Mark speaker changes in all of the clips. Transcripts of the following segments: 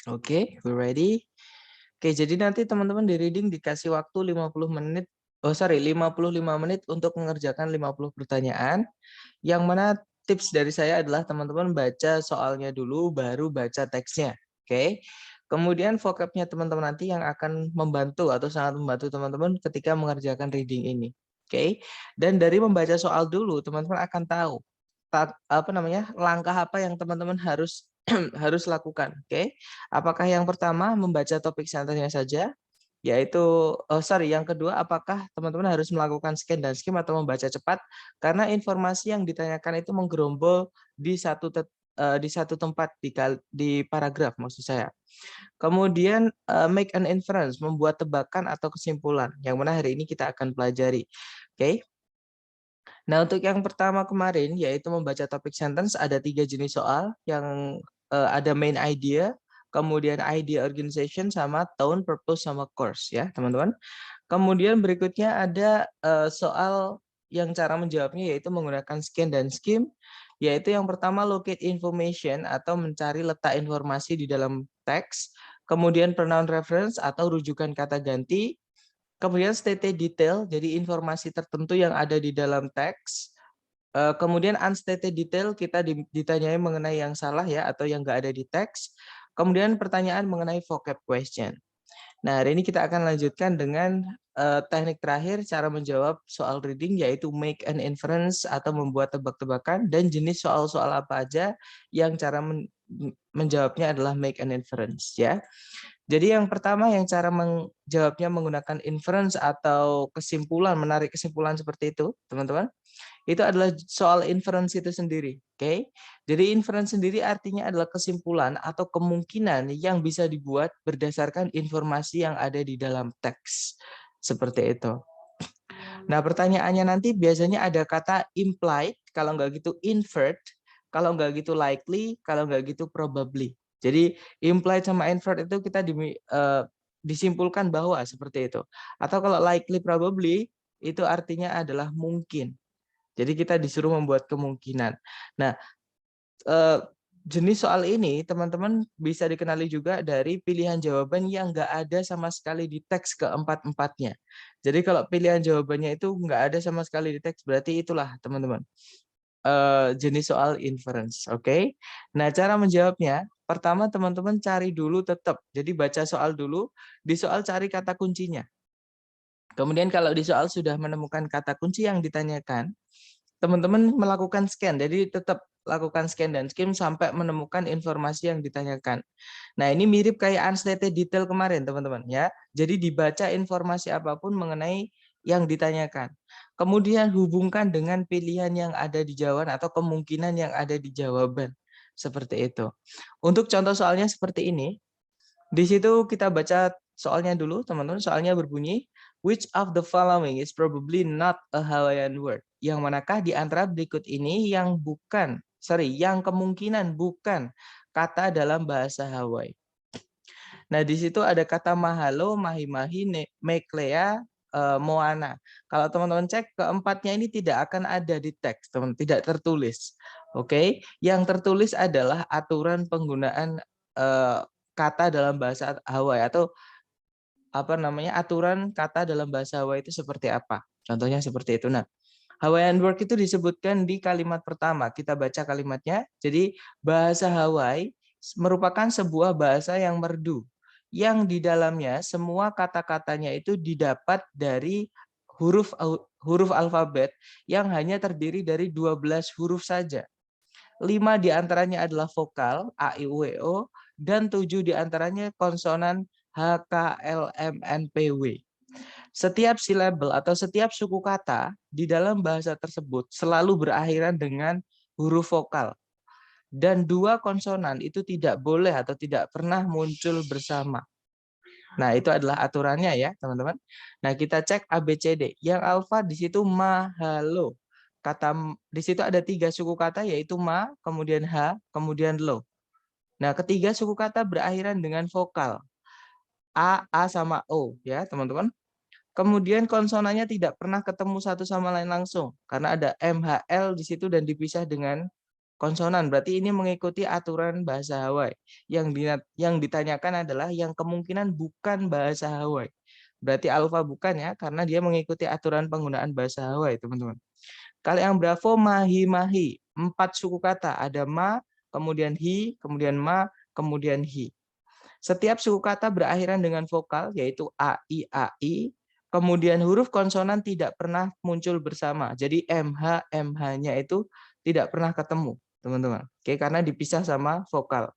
Speaker 1: Oke, we ready? Oke, jadi nanti teman-teman di reading dikasih waktu 50 menit, 55 menit untuk mengerjakan 50 pertanyaan. Yang mana tips dari saya adalah teman-teman baca soalnya dulu, baru baca teksnya. Oke. Kemudian vocabnya teman-teman nanti yang akan membantu atau sangat membantu teman-teman ketika mengerjakan reading ini. Oke. Dan dari membaca soal dulu, teman-teman akan tahu langkah apa yang teman-teman harus harus lakukan. Oke. Apakah yang pertama membaca topik senternya saja, yaitu yang kedua, apakah teman-teman harus melakukan scan dan skim atau membaca cepat karena informasi yang ditanyakan itu menggerombol di satu tempat di paragraf maksud saya. Kemudian make an inference, membuat tebakan atau kesimpulan yang mana hari ini kita akan pelajari. Oke. Nah, untuk yang pertama kemarin yaitu membaca topik sentence, ada 3 jenis soal yang ada main idea, kemudian idea organization, sama tone, purpose, sama course ya teman-teman. Kemudian berikutnya ada soal yang cara menjawabnya yaitu menggunakan scan dan skim, yaitu yang pertama locate information atau mencari letak informasi di dalam teks, kemudian pronoun reference atau rujukan kata ganti, kemudian state detail, jadi informasi tertentu yang ada di dalam teks, kemudian unstated detail, kita ditanyai mengenai yang salah ya atau yang nggak ada di teks, kemudian pertanyaan mengenai vocab question. Nah, hari ini kita akan lanjutkan dengan teknik terakhir cara menjawab soal reading yaitu make an inference atau membuat tebak-tebakan, dan jenis soal-soal apa aja yang cara menjawabnya adalah make an inference ya. Jadi yang pertama yang cara menjawabnya menggunakan inference atau kesimpulan, menarik kesimpulan seperti itu, teman-teman. Itu adalah soal inference itu sendiri, oke? Jadi inference sendiri artinya adalah kesimpulan atau kemungkinan yang bisa dibuat berdasarkan informasi yang ada di dalam teks. Seperti itu. Nah, pertanyaannya nanti biasanya ada kata implied, kalau nggak gitu inferred, kalau nggak gitu likely, kalau nggak gitu probably. Jadi implied sama inferred itu kita disimpulkan bahwa seperti itu. Atau kalau likely probably itu artinya adalah mungkin. Jadi kita disuruh membuat kemungkinan. Nah, eh, jenis soal ini teman-teman bisa dikenali juga dari pilihan jawaban yang nggak ada sama sekali di teks keempat-empatnya. Jadi kalau pilihan jawabannya itu nggak ada sama sekali di teks, berarti itulah teman-teman jenis soal inference. Oke. Nah, cara menjawabnya, pertama teman-teman cari dulu tetap. Jadi baca soal dulu, di soal cari kata kuncinya. Kemudian kalau di soal sudah menemukan kata kunci yang ditanyakan, teman-teman melakukan scan. Jadi tetap lakukan scan dan skim sampai menemukan informasi yang ditanyakan. Nah, ini mirip kayak unstated detail kemarin, teman-teman ya. Jadi dibaca informasi apapun mengenai yang ditanyakan. Kemudian hubungkan dengan pilihan yang ada di jawaban atau kemungkinan yang ada di jawaban. Seperti itu. Untuk contoh soalnya seperti ini, di situ kita baca soalnya dulu, teman-teman. Soalnya berbunyi, which of the following is probably not a Hawaiian word? Yang manakah di antara berikut ini yang yang kemungkinan bukan kata dalam bahasa Hawaii. Nah, di situ ada kata mahalo, mahi-mahi, meklea, moana. Kalau teman-teman cek, keempatnya ini tidak akan ada di teks, teman, tidak tertulis. Oke, yang tertulis adalah aturan penggunaan kata dalam bahasa Hawaii atau aturan kata dalam bahasa Hawaii itu seperti apa. Contohnya seperti itu. Nah, Hawaiian word itu disebutkan di kalimat pertama. Kita baca kalimatnya. Jadi bahasa Hawaii merupakan sebuah bahasa yang merdu, yang di dalamnya semua kata-katanya itu didapat dari huruf huruf alfabet yang hanya terdiri dari 12 huruf saja. 5 diantaranya adalah vokal A, I, U, E, O, dan 7 diantaranya konsonan H, K, L, M, N, P, W. Setiap silabel atau setiap suku kata di dalam bahasa tersebut selalu berakhiran dengan huruf vokal. Dan 2 konsonan itu tidak boleh atau tidak pernah muncul bersama. Nah, itu adalah aturannya ya, teman-teman. Nah, kita cek ABCD. Yang alfa di situ mahalo. Di situ ada 3 suku kata yaitu ma, kemudian ha, kemudian lo. Nah, ketiga suku kata berakhiran dengan vokal. A sama O ya, teman-teman. Kemudian konsonannya tidak pernah ketemu satu sama lain langsung karena ada MHL di situ dan dipisah dengan konsonan. Berarti ini mengikuti aturan bahasa Hawaii. Yang ditanyakan adalah yang kemungkinan bukan bahasa Hawaii. Berarti alfa bukan ya, karena dia mengikuti aturan penggunaan bahasa Hawaii, teman-teman. Kalau yang Bravo, mahi-mahi. 4 suku kata. Ada ma, kemudian hi, kemudian ma, kemudian hi. Setiap suku kata berakhiran dengan vokal, yaitu a, i, kemudian huruf konsonan tidak pernah muncul bersama. Jadi MH, MH-nya itu tidak pernah ketemu, teman-teman. Oke, karena dipisah sama vokal.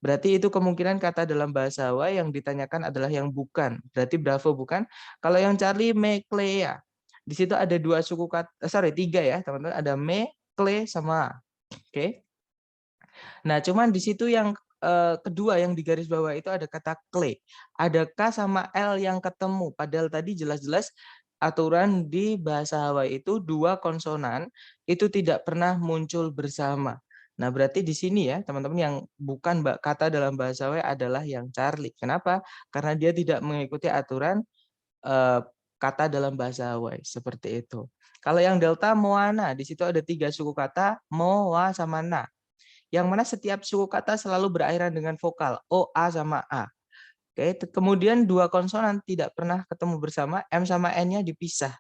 Speaker 1: Berarti itu kemungkinan kata dalam bahasa Hawaii yang ditanyakan adalah yang bukan. Berarti Bravo bukan. Kalau yang Charlie, me, Clea. Di situ ada 2 suku kata, 3 ya, teman-teman. Ada me, cle, sama a. Oke. Nah, cuman di situ yang kedua yang di garis bawah itu ada kata cle. Ada K sama L yang ketemu. Padahal tadi jelas-jelas aturan di bahasa Hawaii itu 2 konsonan itu tidak pernah muncul bersama. Nah, berarti di sini ya, teman-teman, yang bukan kata dalam bahasa Hawaii adalah yang Charlie. Kenapa? Karena dia tidak mengikuti aturan kata dalam bahasa Hawaii. Seperti itu. Kalau yang Delta, Moana. Di situ ada 3 suku kata, mo, wa, sama na. Yang mana setiap suku kata selalu berakhiran dengan vokal o, a, sama a. Oke, kemudian 2 konsonan tidak pernah ketemu bersama, m sama n-nya dipisah.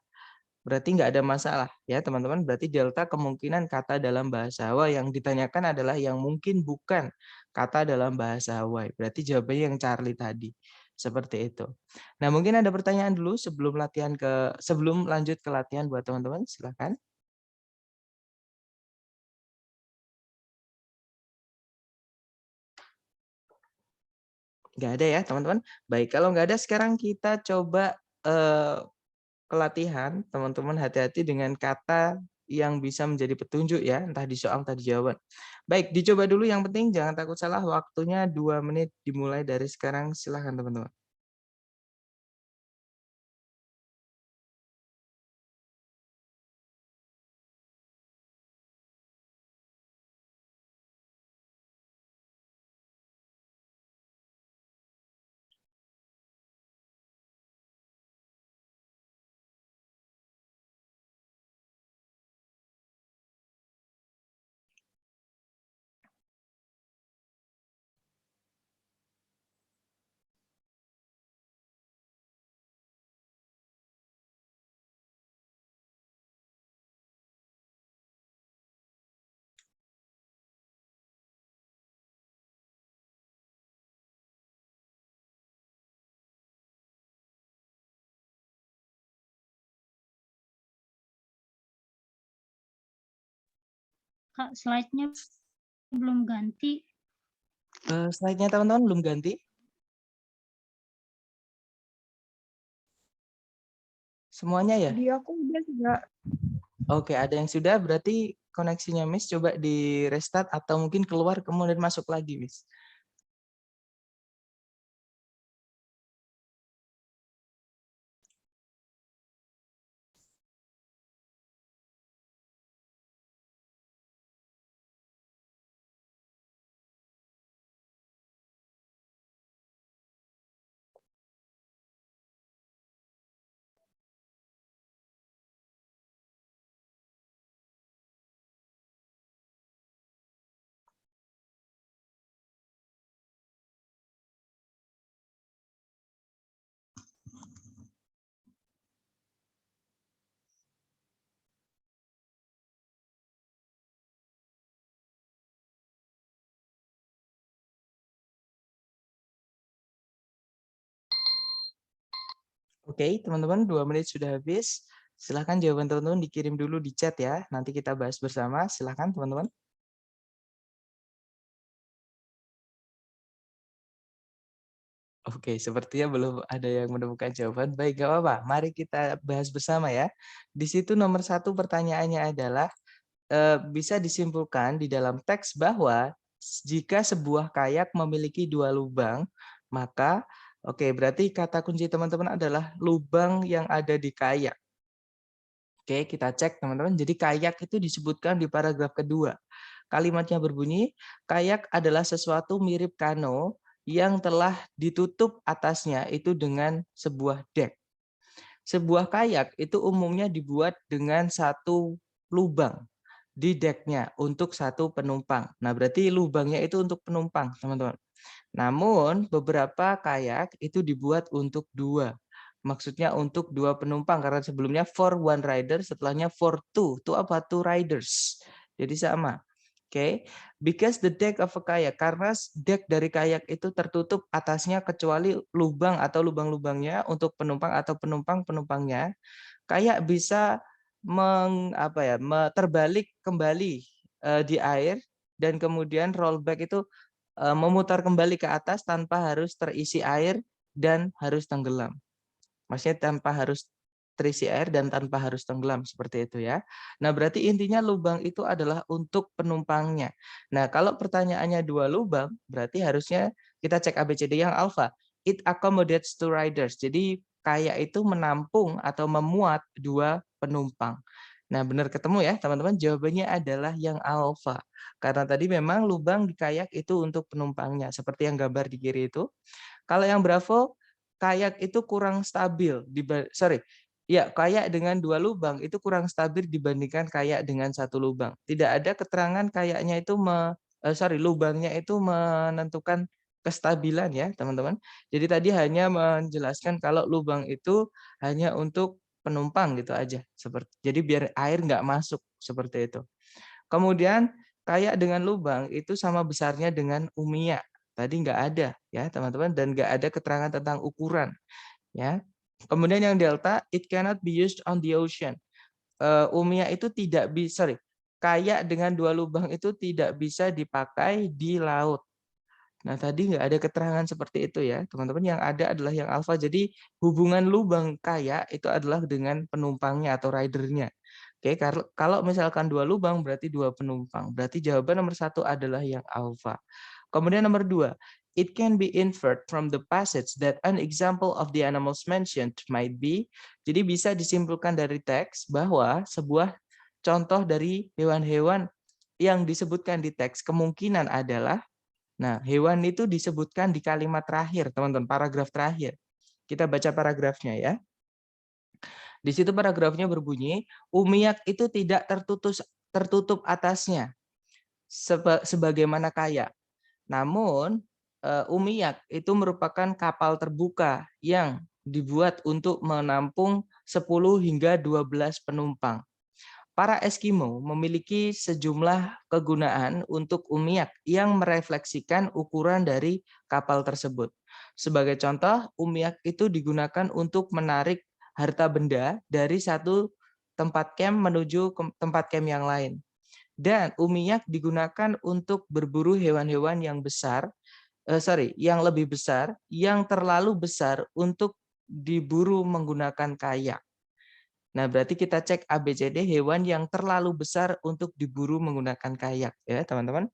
Speaker 1: Berarti nggak ada masalah ya teman-teman. Berarti delta kemungkinan kata dalam bahasa Hawaii yang ditanyakan adalah yang mungkin bukan kata dalam bahasa Hawaii. Berarti jawabannya yang Charlie tadi. Seperti itu. Nah, mungkin ada pertanyaan dulu sebelum lanjut ke latihan buat teman-teman. Silakan. Nggak ada ya teman-teman. Baik, kalau nggak ada sekarang kita coba kelatihan. Teman-teman hati-hati dengan kata yang bisa menjadi petunjuk ya, entah di soal entah di jawaban. Baik, dicoba dulu, yang penting jangan takut salah. Waktunya 2 menit dimulai dari sekarang. Silahkan teman-teman.
Speaker 2: Kak, slide-nya belum ganti.
Speaker 1: Slide-nya teman-teman belum ganti? Semuanya ya?
Speaker 3: Di aku udah juga.
Speaker 1: Oke, ada yang sudah, berarti koneksinya Miss coba di restart atau mungkin keluar kemudian masuk lagi, Miss. Oke, teman-teman, 2 menit sudah habis. Silahkan jawaban teman-teman dikirim dulu di chat ya. Nanti kita bahas bersama. Silahkan teman-teman. Oke, sepertinya belum ada yang menemukan jawaban. Baik, gak apa-apa. Mari kita bahas bersama ya. Di situ nomor 1 pertanyaannya adalah, bisa disimpulkan di dalam teks bahwa jika sebuah kayak memiliki 2 lubang, maka oke, berarti kata kunci teman-teman adalah lubang yang ada di kayak. Oke, kita cek teman-teman. Jadi kayak itu disebutkan di paragraf kedua. Kalimatnya berbunyi, kayak adalah sesuatu mirip kano yang telah ditutup atasnya itu dengan sebuah dek. Sebuah kayak itu umumnya dibuat dengan 1 lubang. di decknya untuk satu penumpang. Nah, berarti lubangnya itu untuk penumpang, teman-teman. Namun beberapa kayak itu dibuat untuk dua. Maksudnya untuk dua penumpang karena sebelumnya for one rider, setelahnya for two. Itu apa? Two riders. Jadi sama. Oke, because the deck of a kayak, karena deck dari kayak itu tertutup atasnya kecuali lubang atau lubang-lubangnya untuk penumpang atau penumpang-penumpangnya, kayak bisa terbalik kembali di air dan kemudian rollback itu memutar kembali ke atas tanpa harus terisi air dan harus tenggelam. Maksudnya tanpa harus terisi air dan tanpa harus tenggelam seperti itu ya. Nah, berarti intinya lubang itu adalah untuk penumpangnya. Nah, kalau pertanyaannya dua lubang, berarti harusnya kita cek ABCD yang alfa. It accommodates two riders. Jadi kayak itu menampung atau memuat dua penumpang. Nah, benar ketemu ya, teman-teman. Jawabannya adalah yang alfa. Karena tadi memang lubang di kayak itu untuk penumpangnya, seperti yang gambar di kiri itu. Kalau yang Bravo, kayak itu kurang stabil. Kayak dengan dua lubang itu kurang stabil dibandingkan kayak dengan satu lubang. Tidak ada keterangan kayaknya itu lubangnya itu menentukan kestabilan ya, teman-teman. Jadi tadi hanya menjelaskan kalau lubang itu hanya untuk penumpang gitu aja. Jadi biar air nggak masuk seperti itu. Kemudian kayak dengan lubang itu sama besarnya dengan umia. Tadi nggak ada ya teman-teman dan nggak ada keterangan tentang ukuran ya. Kemudian yang delta, it cannot be used on the ocean. Umia itu tidak bisa, kayak dengan dua lubang itu tidak bisa dipakai di laut. Nah, tadi nggak ada keterangan seperti itu ya, teman-teman. Yang ada adalah yang alfa. Jadi hubungan lubang kayak itu adalah dengan penumpangnya atau ridernya. Oke, kalau misalkan dua lubang berarti dua penumpang. Berarti jawaban nomor satu adalah yang alfa. Kemudian nomor dua, it can be inferred from the passage that an example of the animals mentioned might be. Jadi bisa disimpulkan dari teks bahwa sebuah contoh dari hewan-hewan yang disebutkan di teks kemungkinan adalah. Nah, hewan itu disebutkan di kalimat terakhir, teman-teman, paragraf terakhir. Kita baca paragrafnya ya. Di situ paragrafnya berbunyi, umiak itu tidak tertutup atasnya, sebagaimana kayak. Namun, umiak itu merupakan kapal terbuka yang dibuat untuk menampung 10 hingga 12 penumpang. Para Eskimo memiliki sejumlah kegunaan untuk umiak yang merefleksikan ukuran dari kapal tersebut. Sebagai contoh, umiak itu digunakan untuk menarik harta benda dari satu tempat camp menuju ke tempat camp yang lain. Dan umiak digunakan untuk berburu hewan-hewan yang lebih besar, yang terlalu besar untuk diburu menggunakan kayak. Nah, berarti kita cek ABCD hewan yang terlalu besar untuk diburu menggunakan kayak ya, teman-teman.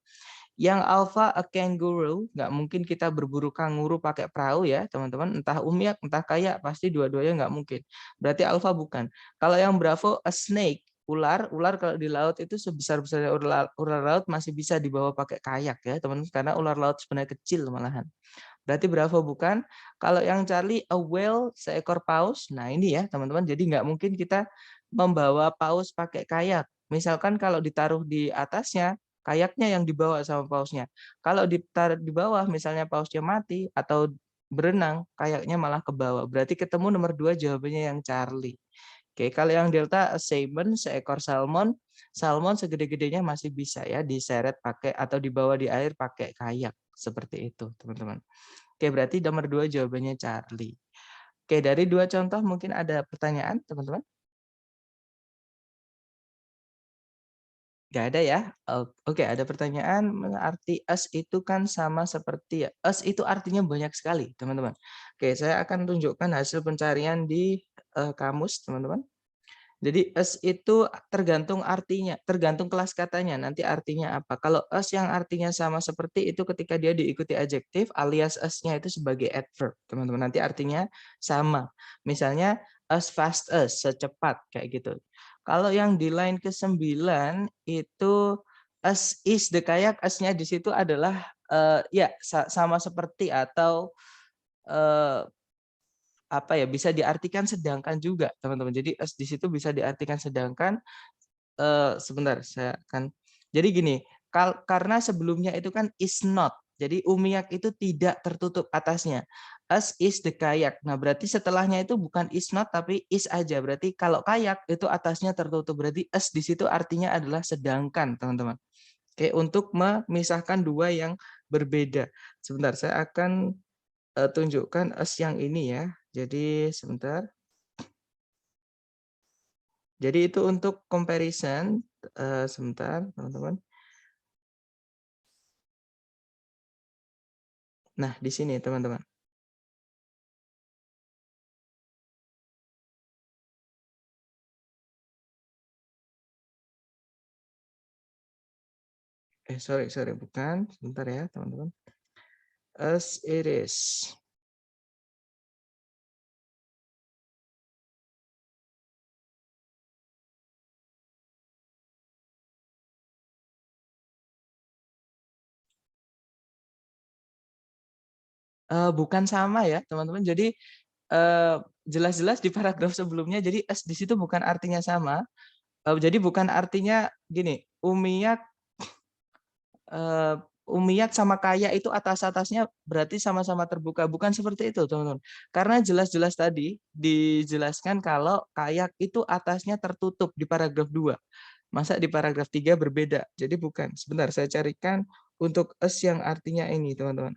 Speaker 1: Yang alpha a kangaroo, nggak mungkin kita berburu kanguru pakai perahu ya, teman-teman. Entah umiak, entah kayak, pasti dua-duanya nggak mungkin. Berarti alpha bukan. Kalau yang bravo, a snake, ular kalau di laut itu sebesar-besarnya ular laut masih bisa dibawa pakai kayak ya, teman-teman. Karena ular laut sebenarnya kecil malahan. Berarti Bravo bukan. Kalau yang Charlie, a whale, seekor paus. Nah ini ya teman-teman, jadi nggak mungkin kita membawa paus pakai kayak. Misalkan kalau ditaruh di atasnya, kayaknya yang dibawa sama pausnya. Kalau ditaruh di bawah, misalnya pausnya mati atau berenang, kayaknya malah ke bawah. Berarti ketemu nomor 2 jawabannya yang Charlie. Oke, kalau yang delta, a salmon, seekor salmon. Salmon segede-gedenya masih bisa ya diseret pakai atau dibawa di air pakai kayak. Seperti itu, teman-teman. Oke, berarti nomor 2 jawabannya Charlie. Oke, dari dua contoh mungkin ada pertanyaan, teman-teman? Nggak ada ya? Oke, ada pertanyaan, arti us itu kan sama seperti ya. Us itu artinya banyak sekali, teman-teman. Oke, saya akan tunjukkan hasil pencarian di kamus, teman-teman. Jadi as itu tergantung artinya, tergantung kelas katanya, nanti artinya apa. Kalau as yang artinya sama seperti itu ketika dia diikuti adjektif alias as-nya itu sebagai adverb, teman-teman. Nanti artinya sama. Misalnya as fast as, secepat kayak gitu. Kalau yang di line ke-9 itu as is the kayak, as-nya di situ adalah sama seperti atau bisa diartikan sedangkan juga, teman-teman. Jadi as di situ bisa diartikan sedangkan, sebentar saya akan jadi gini, karena sebelumnya itu kan is not. Jadi umiyak itu tidak tertutup atasnya. As is the kayak. Nah, berarti setelahnya itu bukan is not tapi is aja. Berarti kalau kayak itu atasnya tertutup. Berarti as di situ artinya adalah sedangkan, teman-teman. Oke, untuk memisahkan dua yang berbeda. Sebentar, saya akan tunjukkan as yang ini ya. Jadi sebentar. Jadi itu untuk comparison, sebentar teman-teman. Nah, di sini teman-teman. Sorry, bukan. Sebentar ya teman-teman. As it is. Bukan sama ya teman-teman. Jadi jelas-jelas di paragraf sebelumnya, jadi as di situ bukan artinya sama. Jadi bukan artinya gini, eh, umiyat sama kaya itu atas-atasnya berarti sama-sama terbuka. Bukan seperti itu, teman-teman. Karena jelas-jelas tadi dijelaskan kalau kayak itu atasnya tertutup di paragraf 2. Masa di paragraf 3 berbeda? Jadi bukan. Sebentar, saya carikan untuk as yang artinya ini, teman-teman.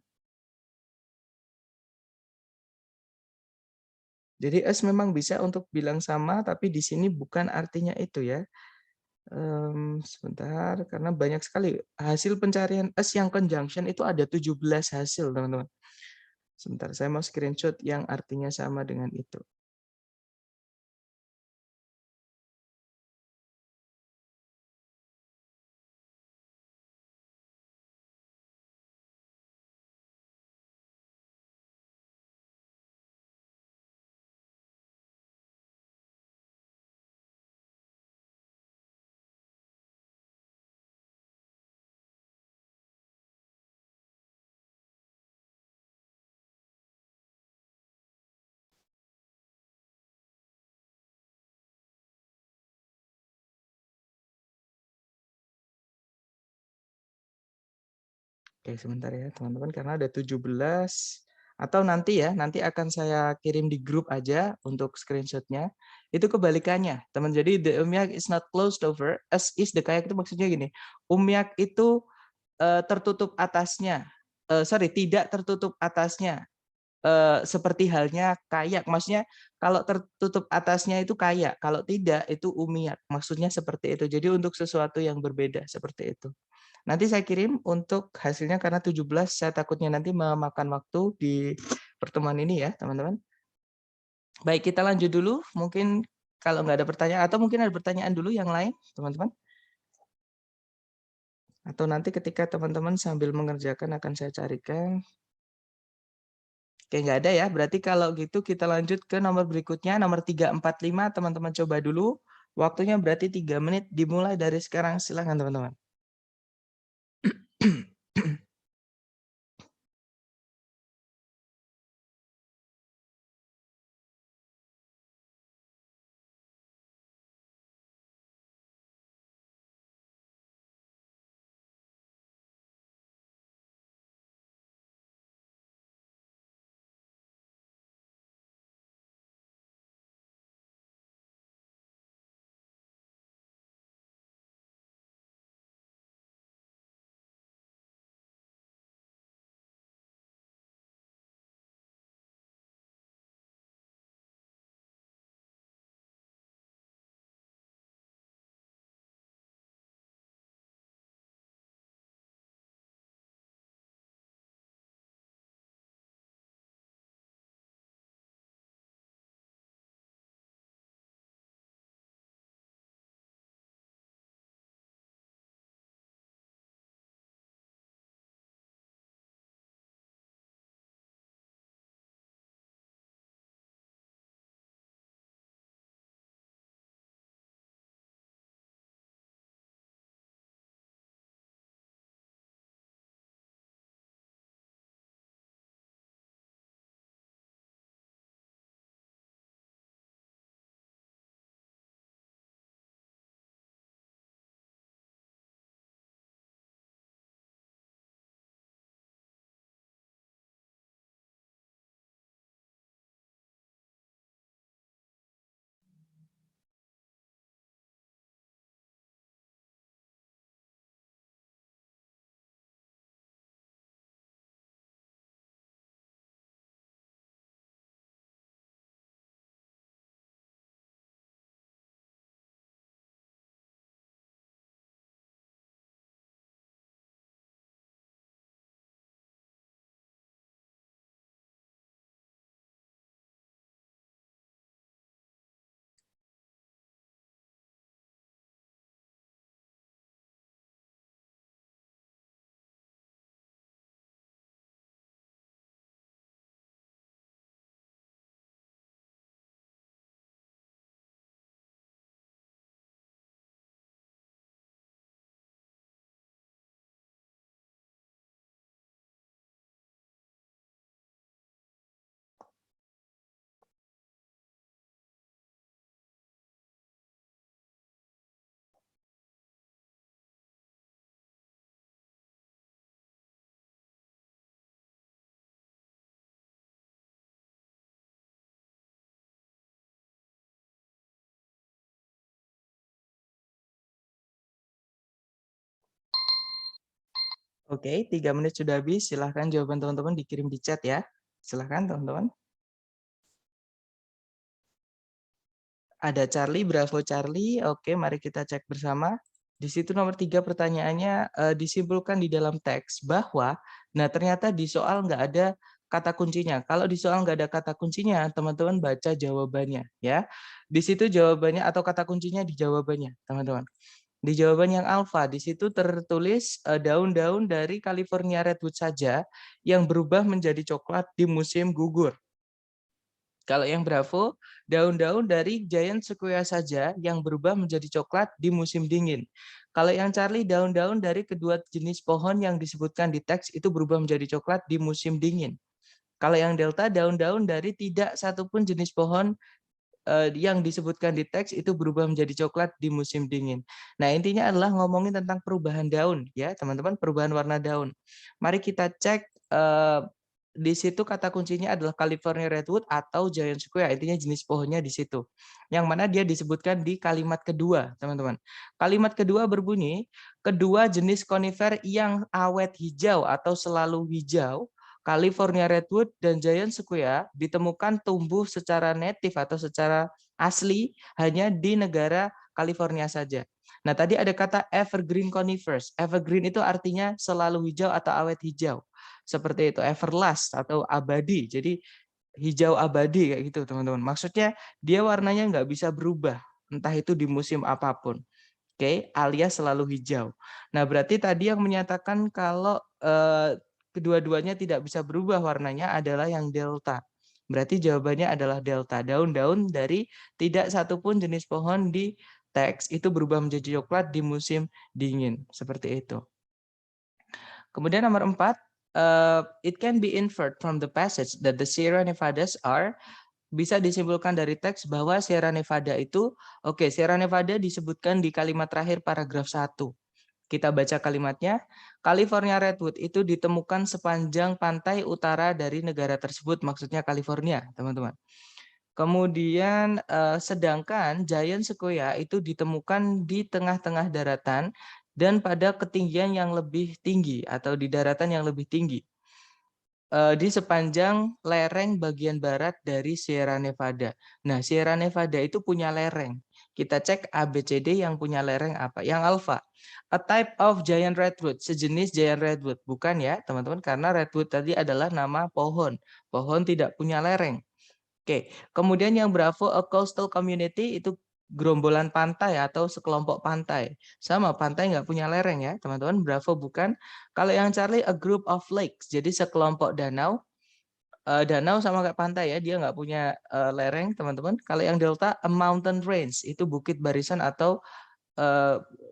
Speaker 1: Jadi as memang bisa untuk bilang sama, tapi di sini bukan artinya itu ya. Sebentar, karena banyak sekali hasil pencarian as yang conjunction itu ada 17 hasil, teman-teman. Sebentar, saya mau screenshot yang artinya sama dengan itu. Oke, sebentar ya teman-teman, karena ada 17 atau nanti ya, nanti akan saya kirim di grup aja untuk screenshotnya. Itu kebalikannya, teman. Jadi the umyak is not closed over, as is the kayak itu maksudnya gini. Umyak itu tertutup atasnya, sorry, tidak tertutup atasnya. Seperti halnya kayak, maksudnya kalau tertutup atasnya itu kayak, kalau tidak itu umyak, maksudnya seperti itu. Jadi untuk sesuatu yang berbeda seperti itu. Nanti saya kirim untuk hasilnya karena 17 saya takutnya nanti memakan waktu di pertemuan ini ya, teman-teman. Baik, kita lanjut dulu. Mungkin kalau nggak ada pertanyaan, atau mungkin ada pertanyaan dulu yang lain, teman-teman. Atau nanti ketika teman-teman sambil mengerjakan akan saya carikan. Oke, nggak ada ya. Berarti kalau gitu kita lanjut ke nomor berikutnya, nomor 345. Teman-teman coba dulu. Waktunya berarti 3 menit dimulai dari sekarang. Silakan teman-teman. Oke, 3 menit sudah habis. Silahkan jawaban teman-teman dikirim di chat ya. Silahkan teman-teman. Ada Charlie, Bravo Charlie. Oke, mari kita cek bersama. Di situ nomor 3 pertanyaannya disimpulkan di dalam teks bahwa, nah ternyata di soal nggak ada kata kuncinya. Kalau di soal nggak ada kata kuncinya, teman-teman baca jawabannya ya. Di situ jawabannya atau kata kuncinya di jawabannya, teman-teman. Di jawaban yang alfa, di situ tertulis daun-daun dari California Redwood saja yang berubah menjadi coklat di musim gugur. Kalau yang Bravo, daun-daun dari Giant Sequoia saja yang berubah menjadi coklat di musim dingin. Kalau yang Charlie, daun-daun dari kedua jenis pohon yang disebutkan di teks itu berubah menjadi coklat di musim dingin. Kalau yang Delta, daun-daun dari tidak satupun jenis pohon yang disebutkan di teks itu berubah menjadi coklat di musim dingin. Nah, intinya adalah ngomongin tentang perubahan daun ya, teman-teman, perubahan warna daun. Mari kita cek di situ kata kuncinya adalah California Redwood atau Giant Sequoia, intinya jenis pohonnya di situ. Yang mana dia disebutkan di kalimat kedua, teman-teman. Kalimat kedua berbunyi, kedua jenis konifer yang awet hijau atau selalu hijau California Redwood dan Giant Sequoia ditemukan tumbuh secara native atau secara asli hanya di negara California saja. Nah, tadi ada kata evergreen conifers. Evergreen itu artinya selalu hijau atau awet hijau. Seperti itu, everlast atau abadi. Jadi hijau abadi kayak gitu, teman-teman. Maksudnya dia warnanya nggak bisa berubah, entah itu di musim apapun. Oke, alias selalu hijau. Nah, berarti tadi yang menyatakan kalau kedua-duanya tidak bisa berubah warnanya adalah yang delta. Berarti jawabannya adalah delta. Daun-daun dari tidak satupun jenis pohon di teks itu berubah menjadi coklat di musim dingin. Seperti itu. Kemudian nomor 4, it can be inferred from the passage that the Sierra Nevadas are bisa disimpulkan dari teks bahwa Sierra Nevada itu, Sierra Nevada disebutkan di kalimat terakhir paragraf 1. Kita baca kalimatnya, California Redwood itu ditemukan sepanjang pantai utara dari negara tersebut, maksudnya California, teman-teman. Kemudian sedangkan Giant Sequoia itu ditemukan di tengah-tengah daratan dan pada ketinggian yang lebih tinggi atau di daratan yang lebih tinggi di sepanjang lereng bagian barat dari Sierra Nevada. Nah, Sierra Nevada itu punya lereng. Kita cek ABCD yang punya lereng apa? Yang alpha. A type of giant redwood, sejenis giant redwood. Bukan ya, teman-teman, karena redwood tadi adalah nama pohon. Pohon tidak punya lereng. Oke, kemudian yang Bravo, a coastal community itu gerombolan pantai atau sekelompok pantai. Sama, pantai nggak punya lereng ya, teman-teman. Bravo bukan. Kalau yang Charlie, a group of lakes, jadi sekelompok danau. Danau sama kayak pantai ya, dia nggak punya lereng, teman-teman. Kalau yang Delta, a mountain range, itu bukit barisan atau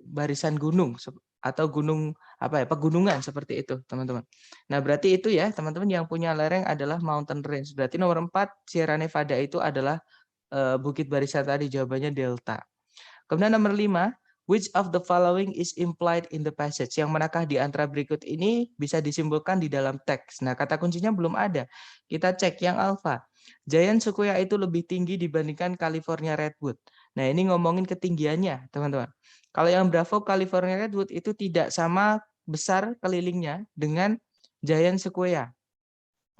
Speaker 1: barisan gunung atau gunung apa ya, pegunungan seperti itu, teman-teman. Nah, berarti itu ya, teman-teman, yang punya lereng adalah mountain range. Berarti nomor 4 Sierra Nevada itu adalah bukit barisan tadi, jawabannya delta. Kemudian nomor 5, which of the following is implied in the passage? Yang manakah di antara berikut ini bisa disimpulkan di dalam teks? Nah, kata kuncinya belum ada. Kita cek yang alpha. Giant Sequoia itu lebih tinggi dibandingkan California Redwood. Nah, ini ngomongin ketinggiannya, teman-teman. Kalau yang Bravo, California Redwood itu tidak sama besar kelilingnya dengan Giant Sequoia.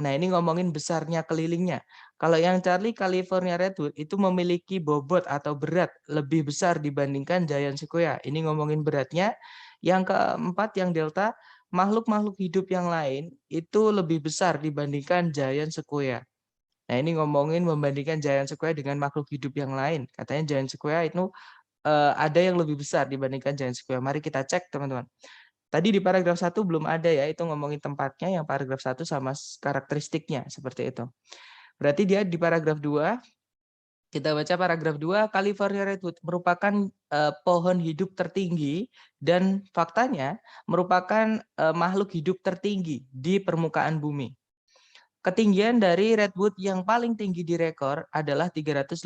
Speaker 1: Nah, ini ngomongin besarnya kelilingnya. Kalau yang Charlie, California Redwood itu memiliki bobot atau berat lebih besar dibandingkan Giant Sequoia. Ini ngomongin beratnya. Yang keempat, yang Delta, makhluk-makhluk hidup yang lain itu lebih besar dibandingkan Giant Sequoia. Nah, ini ngomongin membandingkan Giant Sequoia dengan makhluk hidup yang lain. Katanya Giant Sequoia itu ada yang lebih besar dibandingkan Giant Sequoia. Mari kita cek, teman-teman. Tadi di paragraf 1 belum ada ya, itu ngomongin tempatnya, yang paragraf 1 sama karakteristiknya, seperti itu. Berarti dia di paragraf 2, kita baca paragraf 2, California Redwood merupakan pohon hidup tertinggi dan faktanya merupakan makhluk hidup tertinggi di permukaan bumi. Ketinggian dari redwood yang paling tinggi di rekor adalah 385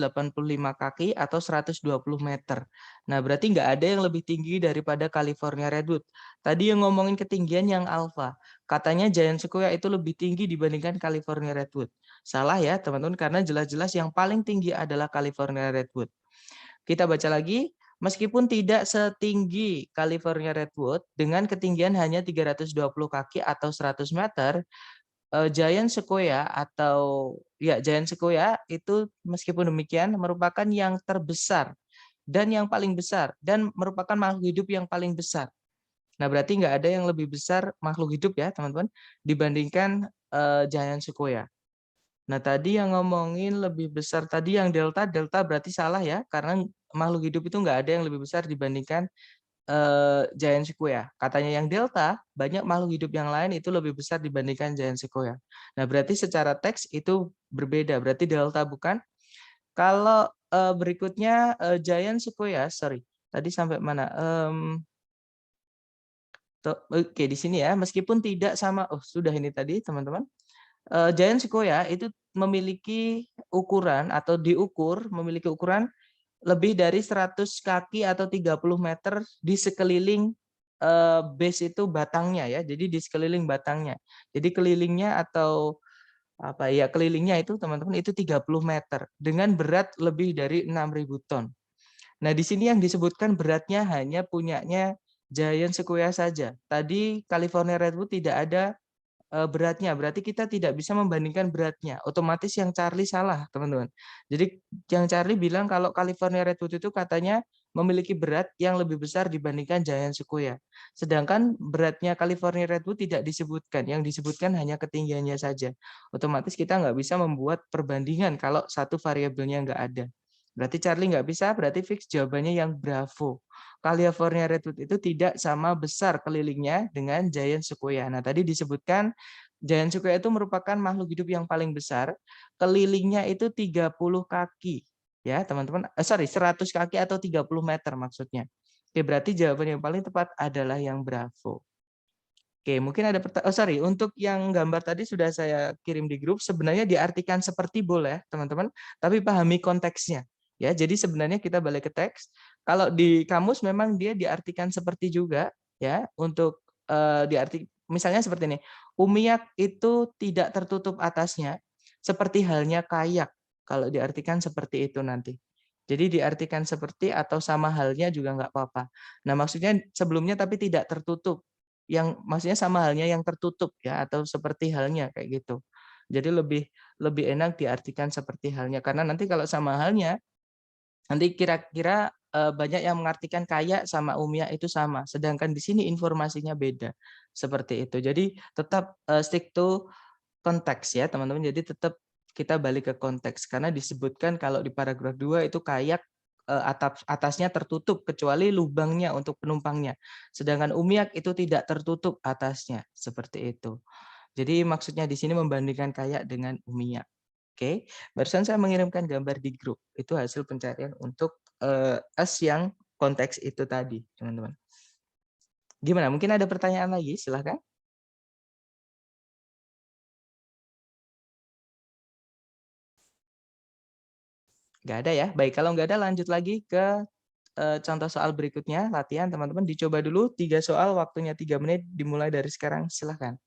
Speaker 1: kaki atau 120 meter. Nah, berarti nggak ada yang lebih tinggi daripada California redwood. Tadi yang ngomongin ketinggian yang alpha. Katanya Giant Sequoia itu lebih tinggi dibandingkan California redwood. Salah ya, teman-teman, karena jelas-jelas yang paling tinggi adalah California redwood. Kita baca lagi. Meskipun tidak setinggi California Redwood dengan ketinggian hanya 320 kaki atau 100 meter, Giant Sequoia Giant Sequoia itu meskipun demikian merupakan yang terbesar dan yang paling besar dan merupakan makhluk hidup yang paling besar. Nah, berarti nggak ada yang lebih besar makhluk hidup ya, teman-teman, dibandingkan Giant Sequoia. Nah, tadi yang ngomongin lebih besar tadi yang delta berarti salah ya, karena makhluk hidup itu nggak ada yang lebih besar dibandingkan Giant Sequoia. Katanya yang delta, banyak makhluk hidup yang lain itu lebih besar dibandingkan Giant Sequoia. Nah, berarti secara teks itu berbeda, berarti delta bukan. Kalau berikutnya Giant Sequoia, sorry, tadi sampai mana? Oke, di sini ya, meskipun tidak sama, sudah ini tadi teman-teman. Giant Sequoia itu memiliki ukuran atau diukur memiliki ukuran lebih dari 100 kaki atau 30 meter di sekeliling base itu batangnya ya. Jadi di sekeliling batangnya. Jadi kelilingnya atau apa ya kelilingnya itu teman-teman itu 30 meter dengan berat lebih dari 6.000 ton. Nah, di sini yang disebutkan beratnya hanya punyanya Giant Sequoia saja. Tadi California Redwood tidak ada beratnya, berarti kita tidak bisa membandingkan beratnya. Otomatis yang Charlie salah, teman-teman. Jadi yang Charlie bilang kalau California Redwood itu katanya memiliki berat yang lebih besar dibandingkan Giant Sequoia. Sedangkan beratnya California Redwood tidak disebutkan, yang disebutkan hanya ketinggiannya saja. Otomatis kita nggak bisa membuat perbandingan kalau satu variabelnya nggak ada. Berarti Charlie nggak bisa, berarti fix jawabannya yang Bravo. California Redwood itu tidak sama besar kelilingnya dengan Giant Sequoia. Nah, tadi disebutkan Giant Sequoia itu merupakan makhluk hidup yang paling besar. Kelilingnya itu 30 kaki. Ya, teman-teman. 100 kaki atau 30 meter maksudnya. Oke, berarti jawaban yang paling tepat adalah yang Bravo. Oke, mungkin ada untuk yang gambar tadi sudah saya kirim di grup, sebenarnya diartikan seperti boleh, teman-teman, tapi pahami konteksnya. Ya, jadi sebenarnya kita balik ke teks. Kalau di kamus memang dia diartikan seperti juga, ya, untuk diarti misalnya seperti ini. Umiak itu tidak tertutup atasnya, seperti halnya kayak. Kalau diartikan seperti itu nanti. Jadi diartikan seperti atau sama halnya juga nggak apa-apa. Nah, maksudnya sebelumnya tapi tidak tertutup yang maksudnya sama halnya yang tertutup ya atau seperti halnya kayak gitu. Jadi lebih lebih enak diartikan seperti halnya karena nanti kalau sama halnya nanti kira-kira banyak yang mengartikan kaya sama umia itu sama, sedangkan di sini informasinya beda. Seperti itu. Jadi tetap stick to konteks ya, teman-teman. Jadi tetap kita balik ke konteks karena disebutkan kalau di paragraf 2 itu kayak atap atasnya tertutup kecuali lubangnya untuk penumpangnya. Sedangkan umiak itu tidak tertutup atasnya, seperti itu. Jadi maksudnya di sini membandingkan kayak dengan umiak. Oke, barusan saya mengirimkan gambar di grup. Itu hasil pencarian untuk as yang konteks itu tadi, teman-teman. Gimana? Mungkin ada pertanyaan lagi? Silahkan. Nggak ada ya? Baik, kalau nggak ada lanjut lagi ke contoh soal berikutnya. Latihan teman-teman dicoba dulu 3 soal, waktunya 3 menit, dimulai dari sekarang. Silahkan.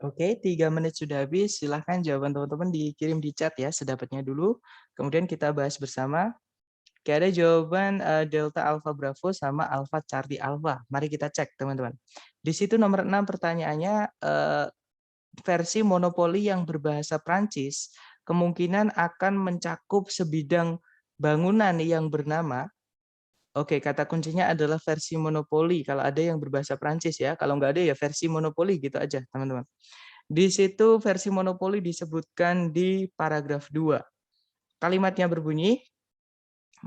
Speaker 1: Oke, 3 menit sudah habis. Silahkan jawaban teman-teman dikirim di chat ya, sedapatnya dulu. Kemudian kita bahas bersama. Oke, ada jawaban Delta Alpha Bravo sama Alpha Charlie Alpha. Mari kita cek, teman-teman. Di situ nomor 6 pertanyaannya, versi monopoli yang berbahasa Prancis kemungkinan akan mencakup sebidang bangunan yang bernama. Oke, kata kuncinya adalah versi monopoli. Kalau ada yang berbahasa Prancis ya, kalau nggak ada ya versi monopoli gitu aja, teman-teman. Di situ versi monopoli disebutkan di paragraf 2. Kalimatnya berbunyi,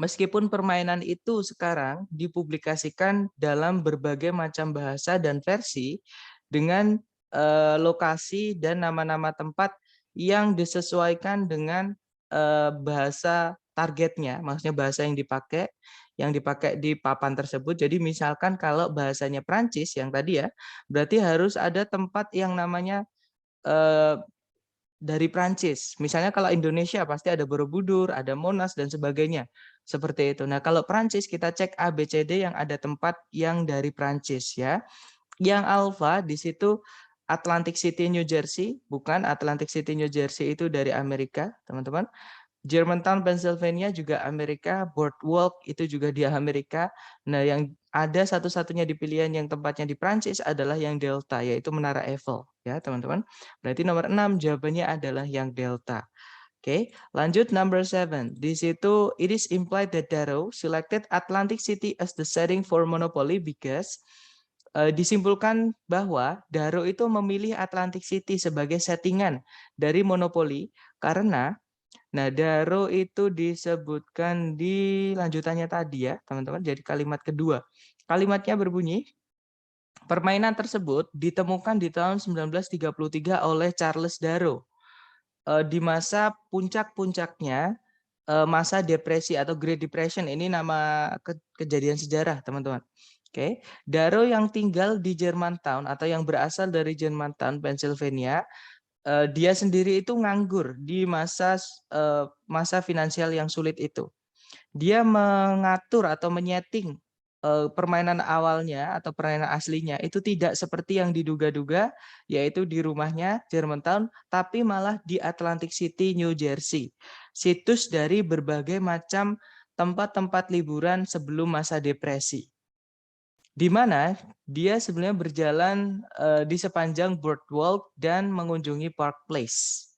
Speaker 1: meskipun permainan itu sekarang dipublikasikan dalam berbagai macam bahasa dan versi dengan lokasi dan nama-nama tempat yang disesuaikan dengan bahasa targetnya, maksudnya bahasa yang dipakai di papan tersebut. Jadi misalkan kalau bahasanya Prancis yang tadi ya, berarti harus ada tempat yang namanya dari Prancis. Misalnya kalau Indonesia pasti ada Borobudur, ada Monas dan sebagainya. Seperti itu. Nah, kalau Prancis kita cek A, B, C, D yang ada tempat yang dari Prancis ya. Yang alpha di situ Atlantic City, New Jersey, bukan Atlantic City, New Jersey itu dari Amerika, teman-teman. Germantown, Pennsylvania juga Amerika, Boardwalk itu juga di Amerika. Nah, yang ada satu-satunya di pilihan yang tempatnya di Prancis adalah yang Delta, yaitu Menara Eiffel, ya teman-teman. Berarti nomor 6 jawabannya adalah yang Delta. Oke, lanjut number 7. Di situ it is implied that Darrow selected Atlantic City as the setting for Monopoly because disimpulkan bahwa Darrow itu memilih Atlantic City sebagai settingan dari Monopoly karena Darrow itu disebutkan di lanjutannya tadi ya, teman-teman. Jadi kalimat kedua. Kalimatnya berbunyi, permainan tersebut ditemukan di tahun 1933 oleh Charles Darrow. Di masa puncak-puncaknya masa depresi atau Great Depression, ini nama kejadian sejarah, teman-teman. Oke, Darrow yang tinggal di Germantown atau yang berasal dari Germantown, Pennsylvania, dia sendiri itu nganggur di masa finansial yang sulit itu. Dia mengatur atau menyeting permainan awalnya atau permainan aslinya itu tidak seperti yang diduga-duga, yaitu di rumahnya Germantown, tapi malah di Atlantic City, New Jersey. Situs dari berbagai macam tempat-tempat liburan sebelum masa depresi. Di mana dia sebenarnya berjalan di sepanjang Boardwalk dan mengunjungi Park Place.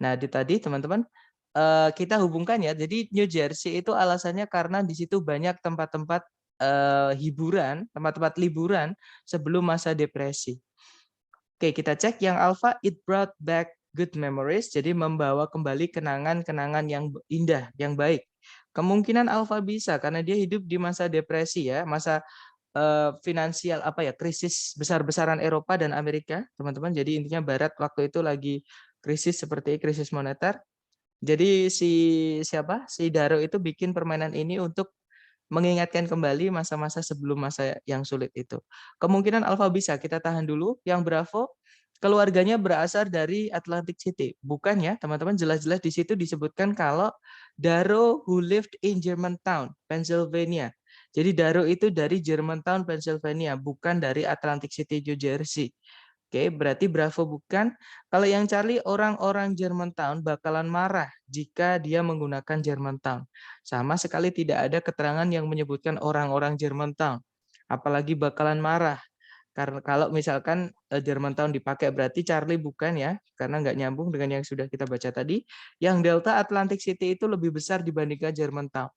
Speaker 1: Nah, di tadi teman-teman kita hubungkan ya. Jadi New Jersey itu alasannya karena di situ banyak tempat-tempat hiburan, tempat-tempat liburan sebelum masa depresi. Oke, kita cek yang alpha, it brought back good memories, jadi membawa kembali kenangan-kenangan yang indah, yang baik. Kemungkinan alpha bisa karena dia hidup di masa depresi ya, masa finansial krisis besar-besaran Eropa dan Amerika, teman-teman. Jadi intinya Barat waktu itu lagi krisis seperti krisis moneter. Jadi si Darrow itu bikin permainan ini untuk mengingatkan kembali masa-masa sebelum masa yang sulit itu. Kemungkinan alfa bisa, kita tahan dulu. Yang Bravo, keluarganya berasal dari Atlantic City. Bukan ya, teman-teman, jelas-jelas di situ disebutkan kalau Darrow who lived in Germantown, Pennsylvania. Jadi Darrow itu dari Germantown, Pennsylvania, bukan dari Atlantic City, New Jersey. Oke, berarti Bravo bukan. Kalau yang Charlie, orang-orang Germantown bakalan marah jika dia menggunakan Germantown. Sama sekali tidak ada keterangan yang menyebutkan orang-orang Germantown. Apalagi bakalan marah. Karena kalau misalkan Germantown dipakai berarti Charlie bukan ya, karena nggak nyambung dengan yang sudah kita baca tadi. Yang Delta Atlantic City itu lebih besar dibandingkan Germantown.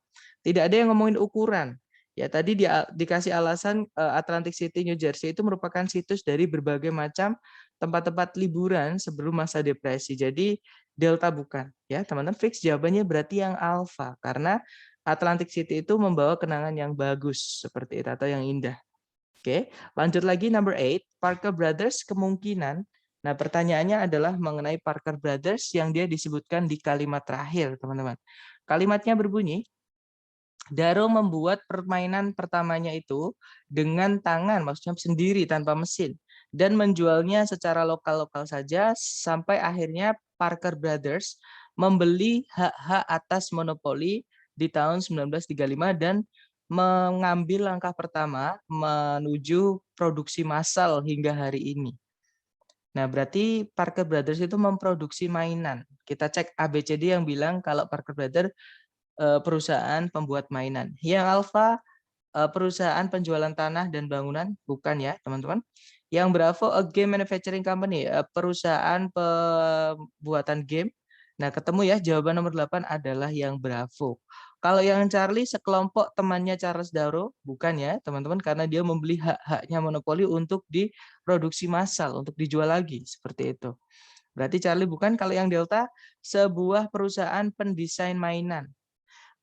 Speaker 1: Tidak ada yang ngomongin ukuran. Ya tadi dikasih alasan Atlantic City, New Jersey itu merupakan situs dari berbagai macam tempat-tempat liburan sebelum masa depresi. Jadi Delta bukan. Ya teman-teman, fix jawabannya berarti yang alpha karena Atlantic City itu membawa kenangan yang bagus seperti itu atau yang indah. Oke, lanjut lagi number 8, Parker Brothers kemungkinan. Nah, pertanyaannya adalah mengenai Parker Brothers yang dia disebutkan di kalimat terakhir, teman-teman. Kalimatnya berbunyi, Darrow membuat permainan pertamanya itu dengan tangan, maksudnya sendiri tanpa mesin, dan menjualnya secara lokal-lokal saja sampai akhirnya Parker Brothers membeli hak-hak atas monopoli di tahun 1935 dan mengambil langkah pertama menuju produksi massal hingga hari ini. Nah, berarti Parker Brothers itu memproduksi mainan. Kita cek ABCD yang bilang kalau Parker Brothers perusahaan pembuat mainan. Yang alfa perusahaan penjualan tanah dan bangunan, bukan ya teman-teman. Yang Bravo a game manufacturing company, perusahaan pembuatan game. Nah, ketemu ya, jawaban nomor 8 adalah yang Bravo. Kalau yang Charlie sekelompok temannya Charles Darrow, bukan ya teman-teman, karena dia membeli hak-haknya monopoli untuk diproduksi massal, untuk dijual lagi, seperti itu. Berarti Charlie bukan. Kalau yang Delta, sebuah perusahaan pendesain mainan.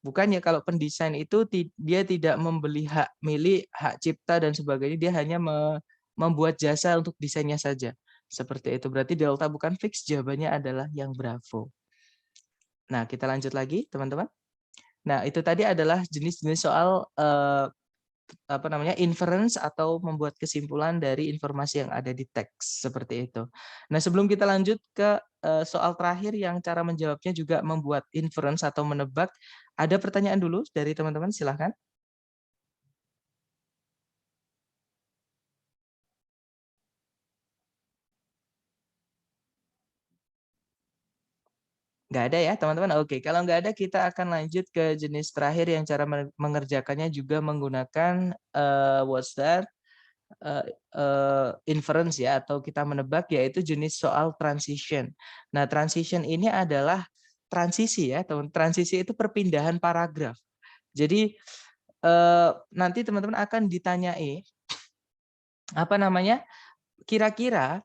Speaker 1: Bukannya kalau pendesain itu dia tidak membeli hak milik, hak cipta dan sebagainya, dia hanya membuat jasa untuk desainnya saja. Seperti itu. Berarti Delta bukan fix, jawabannya adalah yang Bravo. Nah, kita lanjut lagi, teman-teman. Nah, itu tadi adalah jenis-jenis soal inference atau membuat kesimpulan dari informasi yang ada di teks seperti itu. Nah, sebelum kita lanjut ke soal terakhir yang cara menjawabnya juga membuat inference atau menebak, ada pertanyaan dulu dari teman-teman, silahkan. Nggak ada ya teman-teman? Oke, kalau nggak ada kita akan lanjut ke jenis terakhir yang cara mengerjakannya juga menggunakan what's that? Inference ya, atau kita menebak, yaitu jenis soal transition. Nah, transition ini adalah transisi ya teman. Transisi itu perpindahan paragraf. Jadi nanti teman-teman akan ditanyai kira-kira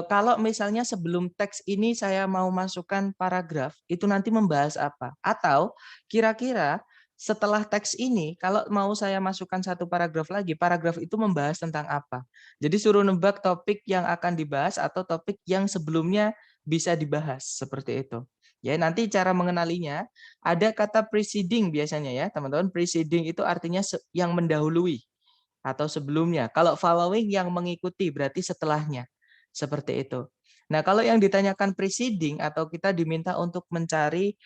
Speaker 1: kalau misalnya sebelum teks ini saya mau masukkan paragraf, itu nanti membahas apa? Atau kira-kira setelah teks ini, kalau mau saya masukkan satu paragraf lagi, paragraf itu membahas tentang apa? Jadi suruh nebak topik yang akan dibahas atau topik yang sebelumnya bisa dibahas, seperti itu. Ya, nanti cara mengenalinya, ada kata preceding biasanya ya, teman-teman. Preceding itu artinya yang mendahului atau sebelumnya. Kalau following yang mengikuti, berarti setelahnya. Seperti itu. Nah, kalau yang ditanyakan preceding atau kita diminta untuk mencari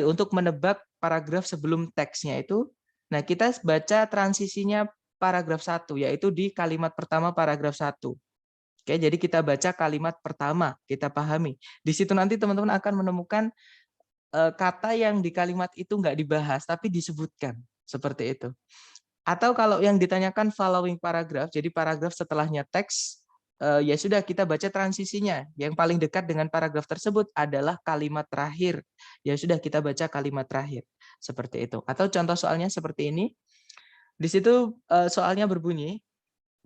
Speaker 1: untuk menebak paragraf sebelum teksnya itu, nah kita baca transisinya paragraf 1, yaitu di kalimat pertama paragraf 1. Oke, jadi kita baca kalimat pertama, kita pahami. Di situ nanti teman-teman akan menemukan kata yang di kalimat itu nggak dibahas, tapi disebutkan. Seperti itu. Atau kalau yang ditanyakan following paragraph, jadi paragraf setelahnya teks, ya sudah kita baca transisinya. Yang paling dekat dengan paragraf tersebut adalah kalimat terakhir. Ya sudah kita baca kalimat terakhir. Seperti itu. Atau contoh soalnya seperti ini. Di situ soalnya berbunyi,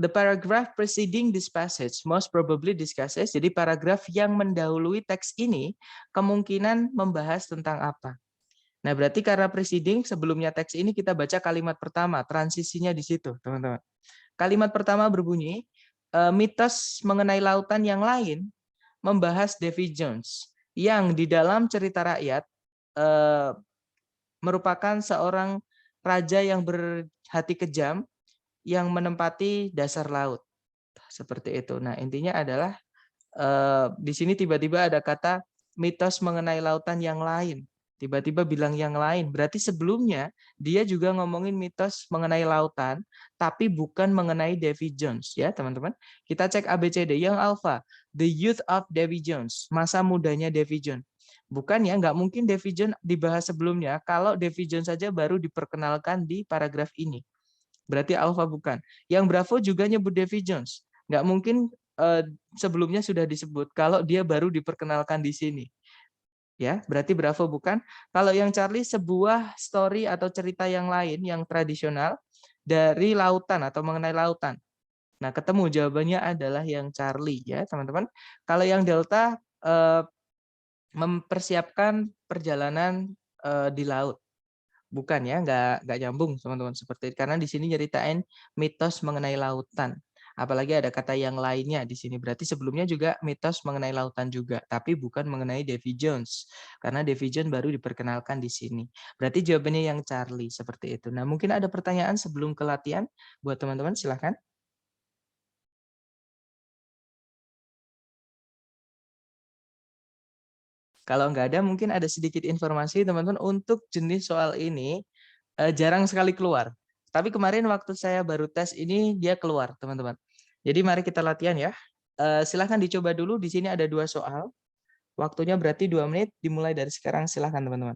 Speaker 1: the paragraph preceding this passage most probably discusses. Jadi paragraf yang mendahului teks ini kemungkinan membahas tentang apa. Nah, berarti karena preceding sebelumnya teks ini kita baca kalimat pertama, transisinya di situ, teman-teman. Kalimat pertama berbunyi, mitos mengenai lautan yang lain membahas Davy Jones, yang di dalam cerita rakyat merupakan seorang raja yang berhati kejam yang menempati dasar laut. Seperti itu. Nah, intinya adalah di sini tiba-tiba ada kata mitos mengenai lautan yang lain. Tiba-tiba bilang yang lain. Berarti sebelumnya dia juga ngomongin mitos mengenai lautan, tapi bukan mengenai Davy Jones, ya teman-teman. Kita cek ABCD. Yang alfa, the youth of Davy Jones, masa mudanya Davy Jones. Bukan ya, nggak mungkin Davy Jones dibahas sebelumnya. Kalau Davy Jones saja baru diperkenalkan di paragraf ini. Berarti alfa bukan. Yang Bravo juga nyebut Davy Jones. Nggak mungkin sebelumnya sudah disebut kalau dia baru diperkenalkan di sini. Ya, berarti Bravo bukan. Kalau yang Charlie sebuah story atau cerita yang lain yang tradisional dari lautan atau mengenai lautan. Nah, ketemu jawabannya adalah yang Charlie ya, teman-teman. Kalau yang Delta mempersiapkan perjalanan di laut. Bukan ya, nggak nyambung teman-teman seperti itu. Karena di sini nyeritain mitos mengenai lautan. Apalagi ada kata yang lainnya di sini. Berarti sebelumnya juga mitos mengenai lautan juga, tapi bukan mengenai Davy Jones. Karena Davy Jones baru diperkenalkan di sini. Berarti jawabannya yang Charlie seperti itu. Nah, mungkin ada pertanyaan sebelum ke latihan buat teman-teman, silahkan. Kalau nggak ada, mungkin ada sedikit informasi teman-teman untuk jenis soal ini jarang sekali keluar. Tapi kemarin waktu saya baru tes ini dia keluar, teman-teman. Jadi mari kita latihan ya. Silahkan dicoba dulu. Di sini ada 2 soal. Waktunya berarti 2 menit. Dimulai dari sekarang. Silahkan teman-teman.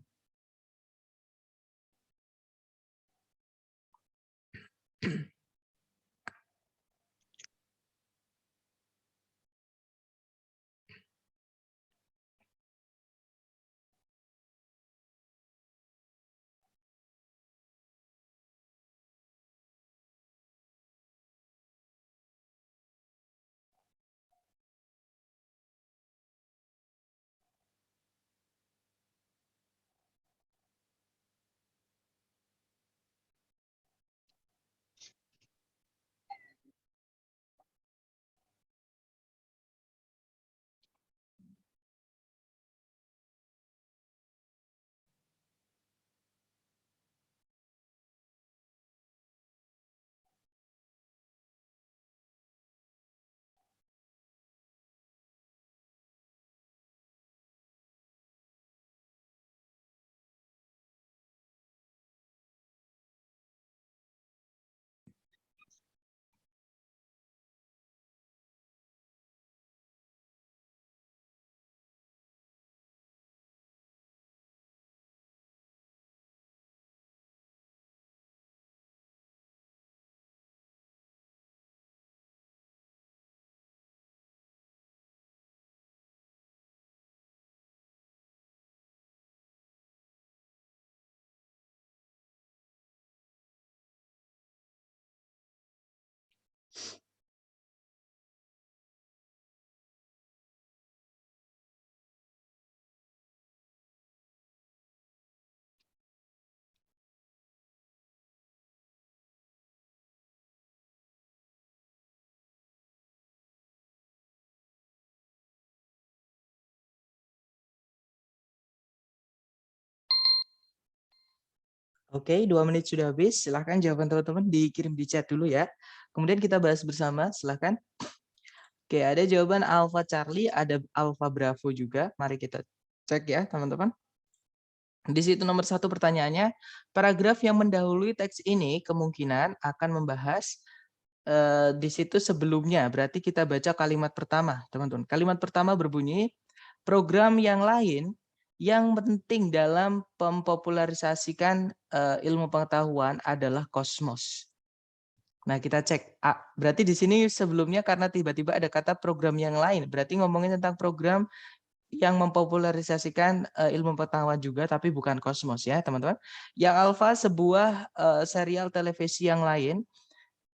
Speaker 1: Oke, 2 menit sudah habis. Silahkan jawaban teman-teman dikirim di chat dulu ya. Kemudian kita bahas bersama, silahkan. Oke, ada jawaban Alpha Charlie, ada Alpha Bravo juga. Mari kita cek ya, teman-teman. Di situ nomor 1 pertanyaannya, paragraf yang mendahului teks ini kemungkinan akan membahas di situ sebelumnya. Berarti kita baca kalimat pertama, teman-teman. Kalimat pertama berbunyi, program yang lain yang penting dalam mempopularisasikan ilmu pengetahuan adalah Kosmos. Nah, kita cek. Berarti di sini sebelumnya karena tiba-tiba ada kata program yang lain. Berarti ngomongin tentang program yang mempopularisasikan ilmu pengetahuan juga, tapi bukan Kosmos ya, teman-teman. Yang Alpha sebuah serial televisi yang lain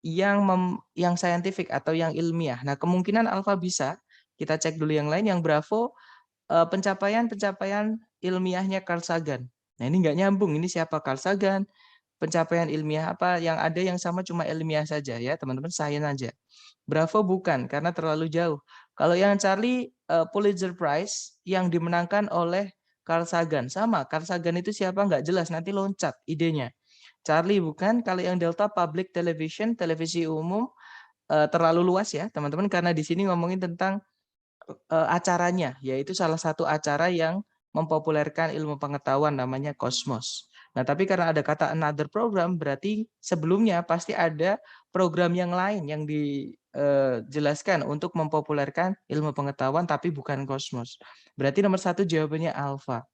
Speaker 1: yang saintifik atau yang ilmiah. Nah, kemungkinan Alpha bisa. Kita cek dulu yang lain. Yang Bravo pencapaian-pencapaian ilmiahnya Carl Sagan. Nah, ini nggak nyambung. Ini siapa Carl Sagan? Pencapaian ilmiah apa? Yang ada yang sama cuma ilmiah saja ya, teman-teman, sains aja. Bravo bukan, karena terlalu jauh. Kalau yang Charlie, Pulitzer Prize yang dimenangkan oleh Carl Sagan. Sama, Carl Sagan itu siapa? Nggak jelas, nanti loncat idenya. Charlie bukan. Kalau yang Delta, Public Television, televisi umum, terlalu luas ya, teman-teman, karena di sini ngomongin tentang acaranya, yaitu salah satu acara yang mempopulerkan ilmu pengetahuan namanya Kosmos. Nah, tapi karena ada kata another program, berarti sebelumnya pasti ada program yang lain yang dijelaskan untuk mempopulerkan ilmu pengetahuan, tapi bukan Kosmos. Berarti nomor 1 jawabannya alfa.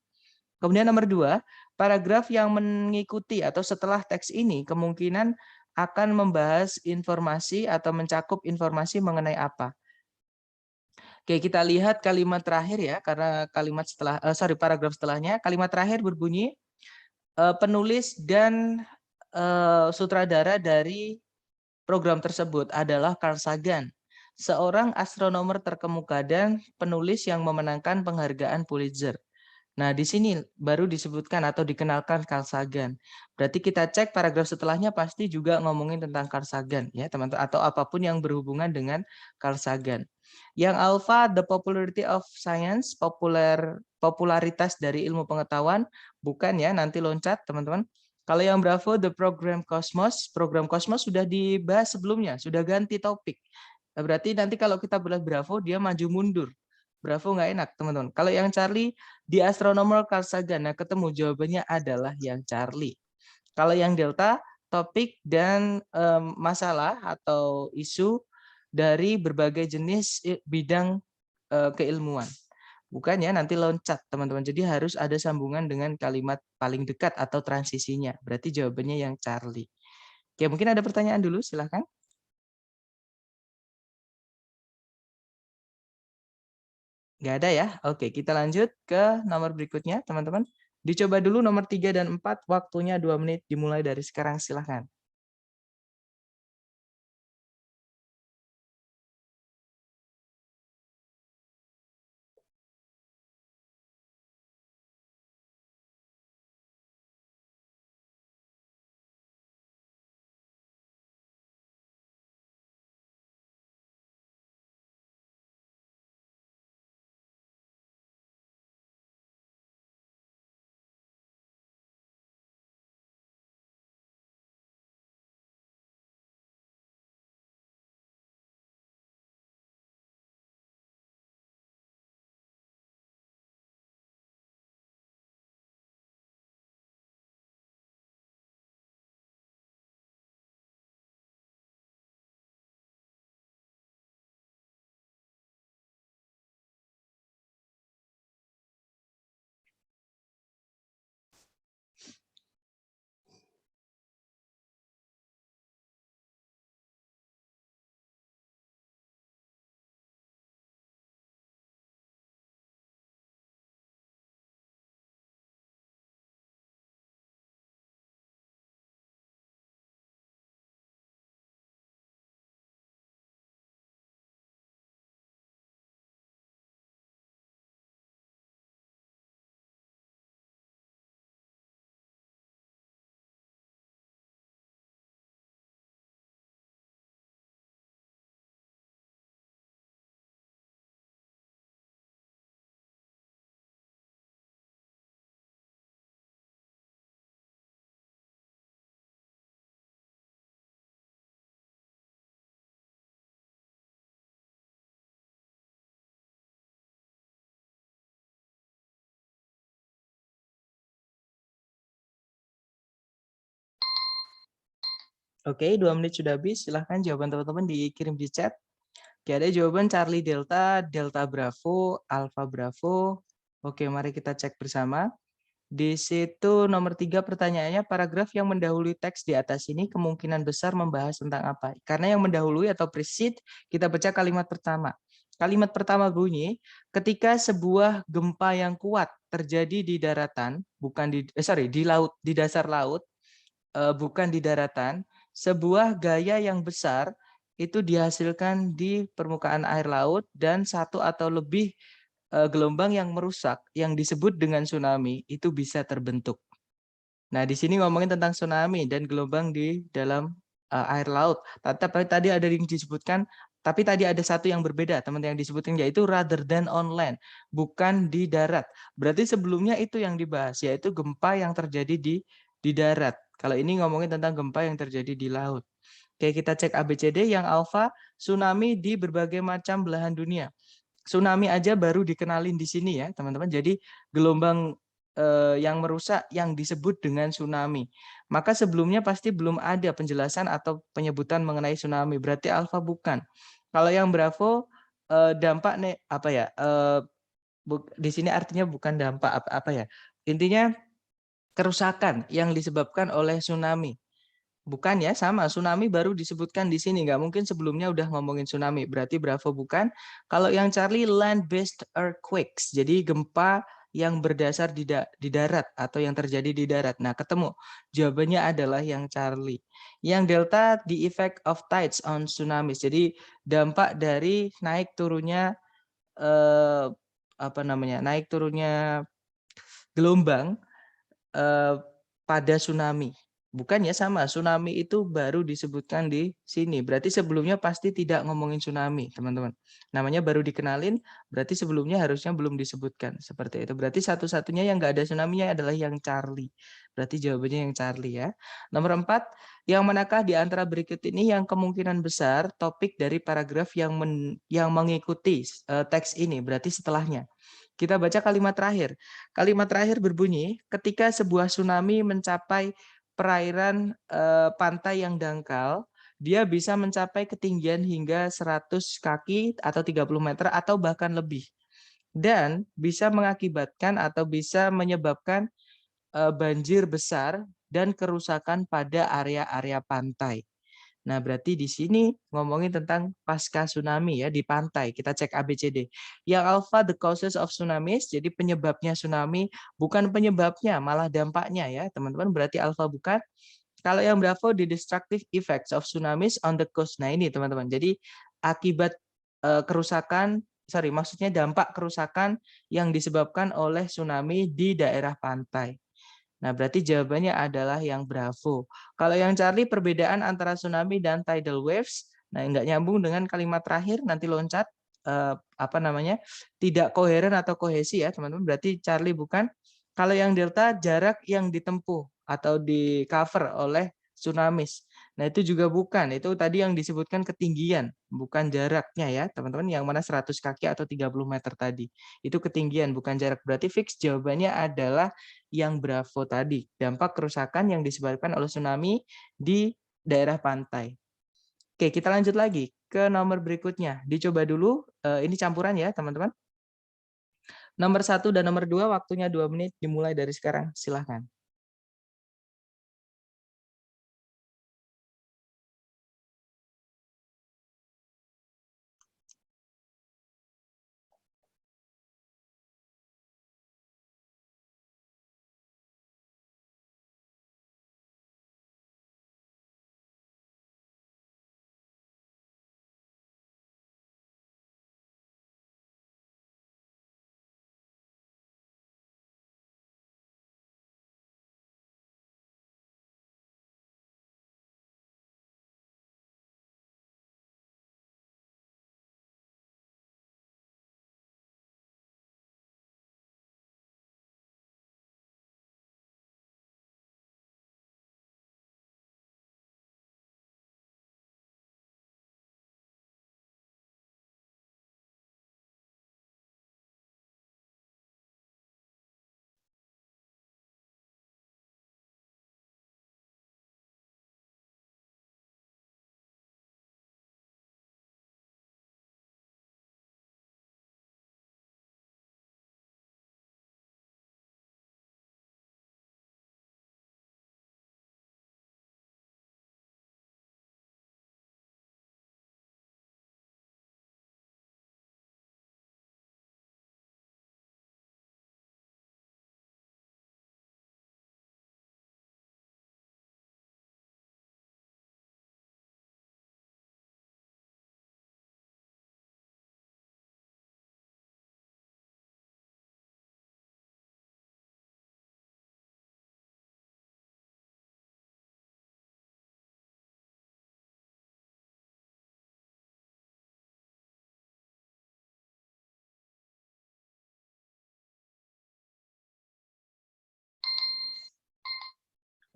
Speaker 1: Kemudian nomor 2, paragraf yang mengikuti atau setelah teks ini kemungkinan akan membahas informasi atau mencakup informasi mengenai apa. Oke, kita lihat kalimat terakhir ya, karena kalimat paragraf setelahnya, kalimat terakhir berbunyi, penulis dan sutradara dari program tersebut adalah Carl Sagan, seorang astronomer terkemuka dan penulis yang memenangkan penghargaan Pulitzer. Nah, di sini baru disebutkan atau dikenalkan Carl Sagan. Berarti kita cek paragraf setelahnya pasti juga ngomongin tentang Carl Sagan ya, teman-teman, atau apapun yang berhubungan dengan Carl Sagan. Yang alpha, the popularity of science, popularitas dari ilmu pengetahuan, bukan ya, nanti loncat, teman-teman. Kalau yang bravo, the program Cosmos sudah dibahas sebelumnya, sudah ganti topik. Berarti nanti kalau kita belah bravo, dia maju mundur. Bravo nggak enak, teman-teman. Kalau yang Charlie, di astronomer Carl Sagan, nah ketemu jawabannya adalah yang Charlie. Kalau yang Delta, topik dan masalah atau isu dari berbagai jenis bidang keilmuan. Bukan ya nanti loncat teman-teman. Jadi harus ada sambungan dengan kalimat paling dekat atau transisinya. Berarti jawabannya yang Charlie. Oke, mungkin ada pertanyaan dulu, silahkan. Nggak ada ya? Oke, kita lanjut ke nomor berikutnya, teman-teman. Dicoba dulu nomor 3 dan 4, waktunya 2 menit, dimulai dari sekarang, silahkan. Oke, 2 menit sudah habis. Silahkan jawaban teman-teman dikirim di chat. Oke, ada jawaban Charlie Delta, Delta Bravo, Alpha Bravo. Oke, mari kita cek bersama. Di situ nomor 3 pertanyaannya, paragraf yang mendahului teks di atas ini kemungkinan besar membahas tentang apa? Karena yang mendahului atau precede, kita baca kalimat pertama. Kalimat pertama bunyi, ketika sebuah gempa yang kuat terjadi di daratan, bukan di laut, di dasar laut, bukan di daratan, sebuah gaya yang besar itu dihasilkan di permukaan air laut dan satu atau lebih gelombang yang merusak yang disebut dengan tsunami itu bisa terbentuk. Nah, di sini ngomongin tentang tsunami dan gelombang di dalam air laut. Tapi tadi ada yang disebutkan, tapi tadi ada satu yang berbeda, teman yang disebutkan yaitu rather than on land, bukan di darat. Berarti sebelumnya itu yang dibahas, yaitu gempa yang terjadi di darat. Kalau ini ngomongin tentang gempa yang terjadi di laut. Oke, kita cek ABCD. Yang alfa, tsunami di berbagai macam belahan dunia. Tsunami aja baru dikenalin di sini ya, teman-teman. Jadi gelombang yang merusak yang disebut dengan tsunami. Maka sebelumnya pasti belum ada penjelasan atau penyebutan mengenai tsunami. Berarti alfa bukan. Kalau yang bravo dampak nih apa ya? Di sini artinya bukan dampak apa ya? Intinya kerusakan yang disebabkan oleh tsunami. Bukan ya, sama. Tsunami baru disebutkan di sini. Nggak mungkin sebelumnya udah ngomongin tsunami. Berarti Bravo bukan. Kalau yang Charlie, land-based earthquakes. Jadi gempa yang berdasar di darat atau yang terjadi di darat. Nah, ketemu. Jawabannya adalah yang Charlie. Yang Delta, the effect of tides on tsunamis. Jadi dampak dari naik turunnya naik turunnya gelombang pada tsunami. Bukan ya, sama, tsunami itu baru disebutkan di sini. Berarti sebelumnya pasti tidak ngomongin tsunami, teman-teman. Namanya baru dikenalin, berarti sebelumnya harusnya belum disebutkan. Seperti itu. Berarti satu-satunya yang nggak ada tsunami-nya adalah yang Charlie. Berarti jawabannya yang Charlie ya. Nomor 4, yang manakah di antara berikut ini yang kemungkinan besar topik dari paragraf yang mengikuti teks ini, berarti setelahnya. Kita baca kalimat terakhir. Kalimat terakhir berbunyi, ketika sebuah tsunami mencapai perairan pantai yang dangkal, dia bisa mencapai ketinggian hingga 100 kaki atau 30 meter atau bahkan lebih. Dan bisa mengakibatkan atau bisa menyebabkan banjir besar dan kerusakan pada area-area pantai. Nah, berarti di sini ngomongin tentang pasca tsunami ya di pantai. Kita cek ABCD. Yang alpha the causes of tsunamis, jadi penyebabnya tsunami, bukan penyebabnya, malah dampaknya ya, teman-teman. Berarti alpha bukan. Kalau yang Bravo the destructive effects of tsunamis on the coast. Nah, ini teman-teman. Jadi akibat kerusakan, maksudnya dampak kerusakan yang disebabkan oleh tsunami di daerah pantai. Nah, berarti jawabannya adalah yang Bravo. Kalau yang Charlie, perbedaan antara tsunami dan tidal waves. Nah, nggak nyambung dengan kalimat terakhir, nanti loncat. Tidak koheren atau kohesi ya, teman-teman. Berarti Charlie bukan. Kalau yang Delta, jarak yang ditempuh atau di cover oleh tsunamis. Nah, itu juga bukan. Itu tadi yang disebutkan ketinggian, bukan jaraknya ya, teman-teman. Yang mana 100 kaki atau 30 meter tadi. Itu ketinggian, bukan jarak. Berarti fix jawabannya adalah yang Bravo tadi, dampak kerusakan yang disebabkan oleh tsunami di daerah pantai. Oke, kita lanjut lagi ke nomor berikutnya. Dicoba dulu, ini campuran ya teman-teman. Nomor 1 dan nomor 2 waktunya 2 menit dimulai dari sekarang. Silahkan.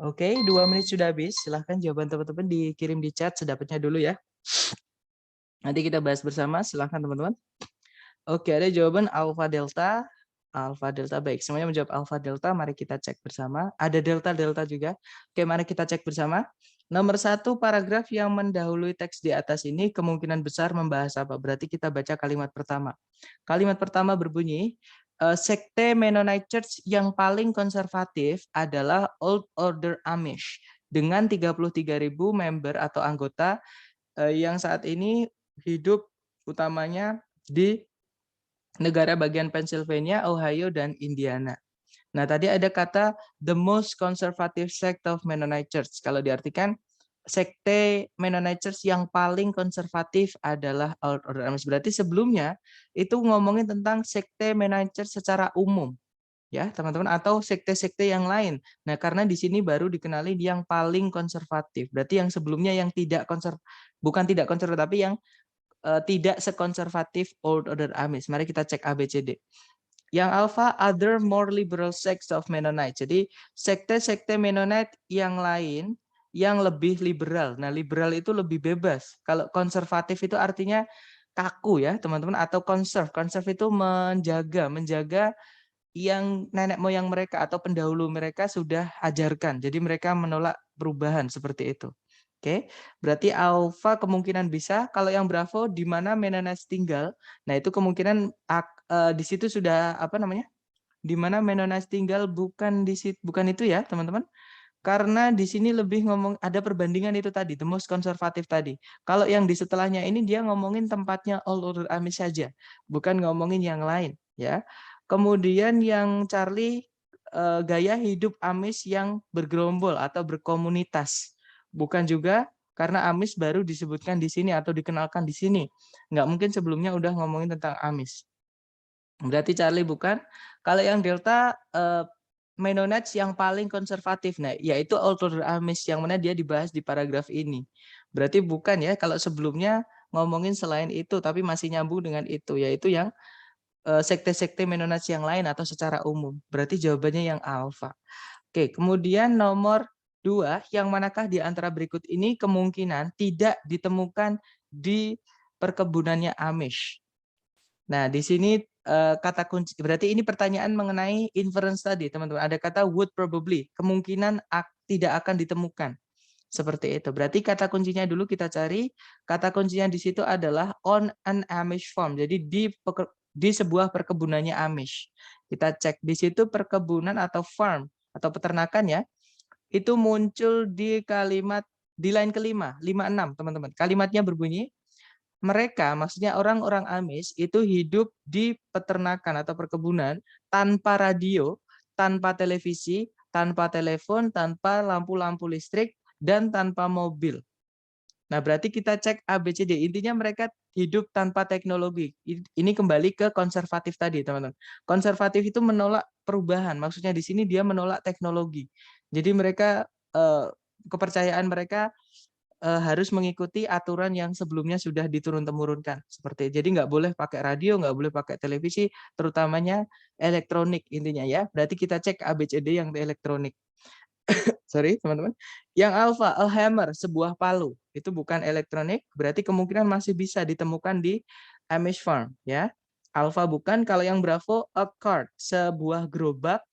Speaker 1: Oke, 2 menit sudah habis. Silahkan jawaban teman-teman dikirim di chat sedapatnya dulu ya. Nanti kita bahas bersama. Silahkan teman-teman. Oke, ada jawaban alpha delta. Alpha delta, baik. Semuanya menjawab alpha delta. Mari kita cek bersama. Ada delta delta juga. Oke, mari kita cek bersama. Nomor 1, paragraf yang mendahului teks di atas ini kemungkinan besar membahas apa? Berarti kita baca kalimat pertama. Kalimat pertama berbunyi, sekte Mennonite Church yang paling konservatif adalah Old Order Amish dengan 33.000 member atau anggota yang saat ini hidup utamanya di negara bagian Pennsylvania, Ohio, dan Indiana. Nah, tadi ada kata the most conservative sect of Mennonite Church. Kalau diartikan, sekte Mennonite Church yang paling konservatif adalah Old Order Amish. Berarti sebelumnya itu ngomongin tentang sekte Mennonite Church secara umum, ya teman-teman, atau sekte-sekte yang lain. Nah, karena di sini baru dikenali yang paling konservatif. Berarti yang sebelumnya yang bukan tidak konservatif, tapi yang tidak sekonservatif Old Order Amish. Mari kita cek ABCD. Yang alpha, other more liberal sects of Mennonite. Jadi sekte-sekte Mennonite yang lain yang lebih liberal. Nah, liberal itu lebih bebas. Kalau konservatif itu artinya kaku ya, teman-teman, atau conserve. Conserve itu menjaga yang nenek moyang mereka atau pendahulu mereka sudah ajarkan. Jadi mereka menolak perubahan seperti itu. Oke, berarti alfa kemungkinan bisa, kalau yang Bravo di mana Menones tinggal, nah itu kemungkinan di situ sudah apa namanya? Di mana Menones tinggal bukan itu ya, teman-teman. Karena di sini lebih ngomong ada perbandingan itu tadi, the most konservatif tadi. Kalau yang di setelahnya ini dia ngomongin tempatnya All Order Amish saja, bukan ngomongin yang lain, ya. Kemudian yang Charlie gaya hidup Amish yang bergerombol atau berkomunitas. Bukan juga karena Amish baru disebutkan di sini atau dikenalkan di sini. Nggak mungkin sebelumnya udah ngomongin tentang Amish. Berarti Charlie bukan. Kalau yang Delta Mennonites yang paling konservatif. Nah, yaitu Old Order Amish yang mana dia dibahas di paragraf ini. Berarti bukan ya kalau sebelumnya ngomongin selain itu tapi masih nyambung dengan itu yaitu yang sekte-sekte Mennonites yang lain atau secara umum. Berarti jawabannya yang alfa. Oke, kemudian nomor 2, yang manakah di antara berikut ini kemungkinan tidak ditemukan di perkebunannya Amish? Nah, di sini kata kunci, berarti ini pertanyaan mengenai inference tadi, teman-teman. Ada kata would probably, kemungkinan tidak akan ditemukan. Seperti itu. Berarti kata kuncinya dulu kita cari. Kata kuncinya di situ adalah on an Amish farm. Jadi di sebuah perkebunannya Amish. Kita cek di situ perkebunan atau farm atau peternakan ya. Itu muncul di kalimat di line kelima, 56 teman-teman. Kalimatnya berbunyi, mereka, maksudnya orang-orang Amish itu hidup di peternakan atau perkebunan tanpa radio, tanpa televisi, tanpa telepon, tanpa lampu-lampu listrik, dan tanpa mobil. Nah, berarti kita cek ABCD. Intinya mereka hidup tanpa teknologi. Ini kembali ke konservatif tadi, teman-teman. Konservatif itu menolak perubahan. Maksudnya di sini dia menolak teknologi. Jadi mereka kepercayaan mereka harus mengikuti aturan yang sebelumnya sudah diturun-temurunkan. Seperti jadi nggak boleh pakai radio, nggak boleh pakai televisi, terutamanya elektronik intinya ya. Berarti kita cek ABCD yang elektronik. Sorry teman-teman. Yang alpha, a hammer, sebuah palu. Itu bukan elektronik, berarti kemungkinan masih bisa ditemukan di Amish farm ya. Alpha bukan. Kalau yang bravo, a cart, sebuah gerobak.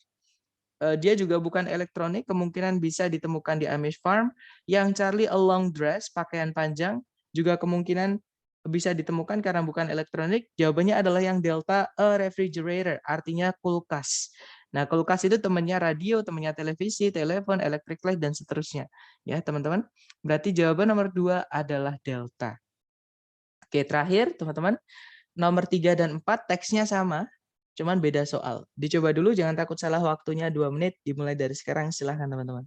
Speaker 1: Dia juga bukan elektronik, kemungkinan bisa ditemukan di Amish farm. Yang Charlie, a long dress, pakaian panjang, juga kemungkinan bisa ditemukan karena bukan elektronik. Jawabannya adalah yang Delta, a refrigerator, artinya kulkas. Nah, kulkas itu temannya radio, temannya televisi, telepon, electric light, dan seterusnya. Ya, teman-teman. Berarti jawaban nomor 2 adalah Delta. Oke, terakhir, teman-teman. Nomor 3 dan 4 teksnya sama, cuman beda soal. Dicoba dulu, jangan takut salah, waktunya 2 menit, dimulai dari sekarang, silahkan teman-teman.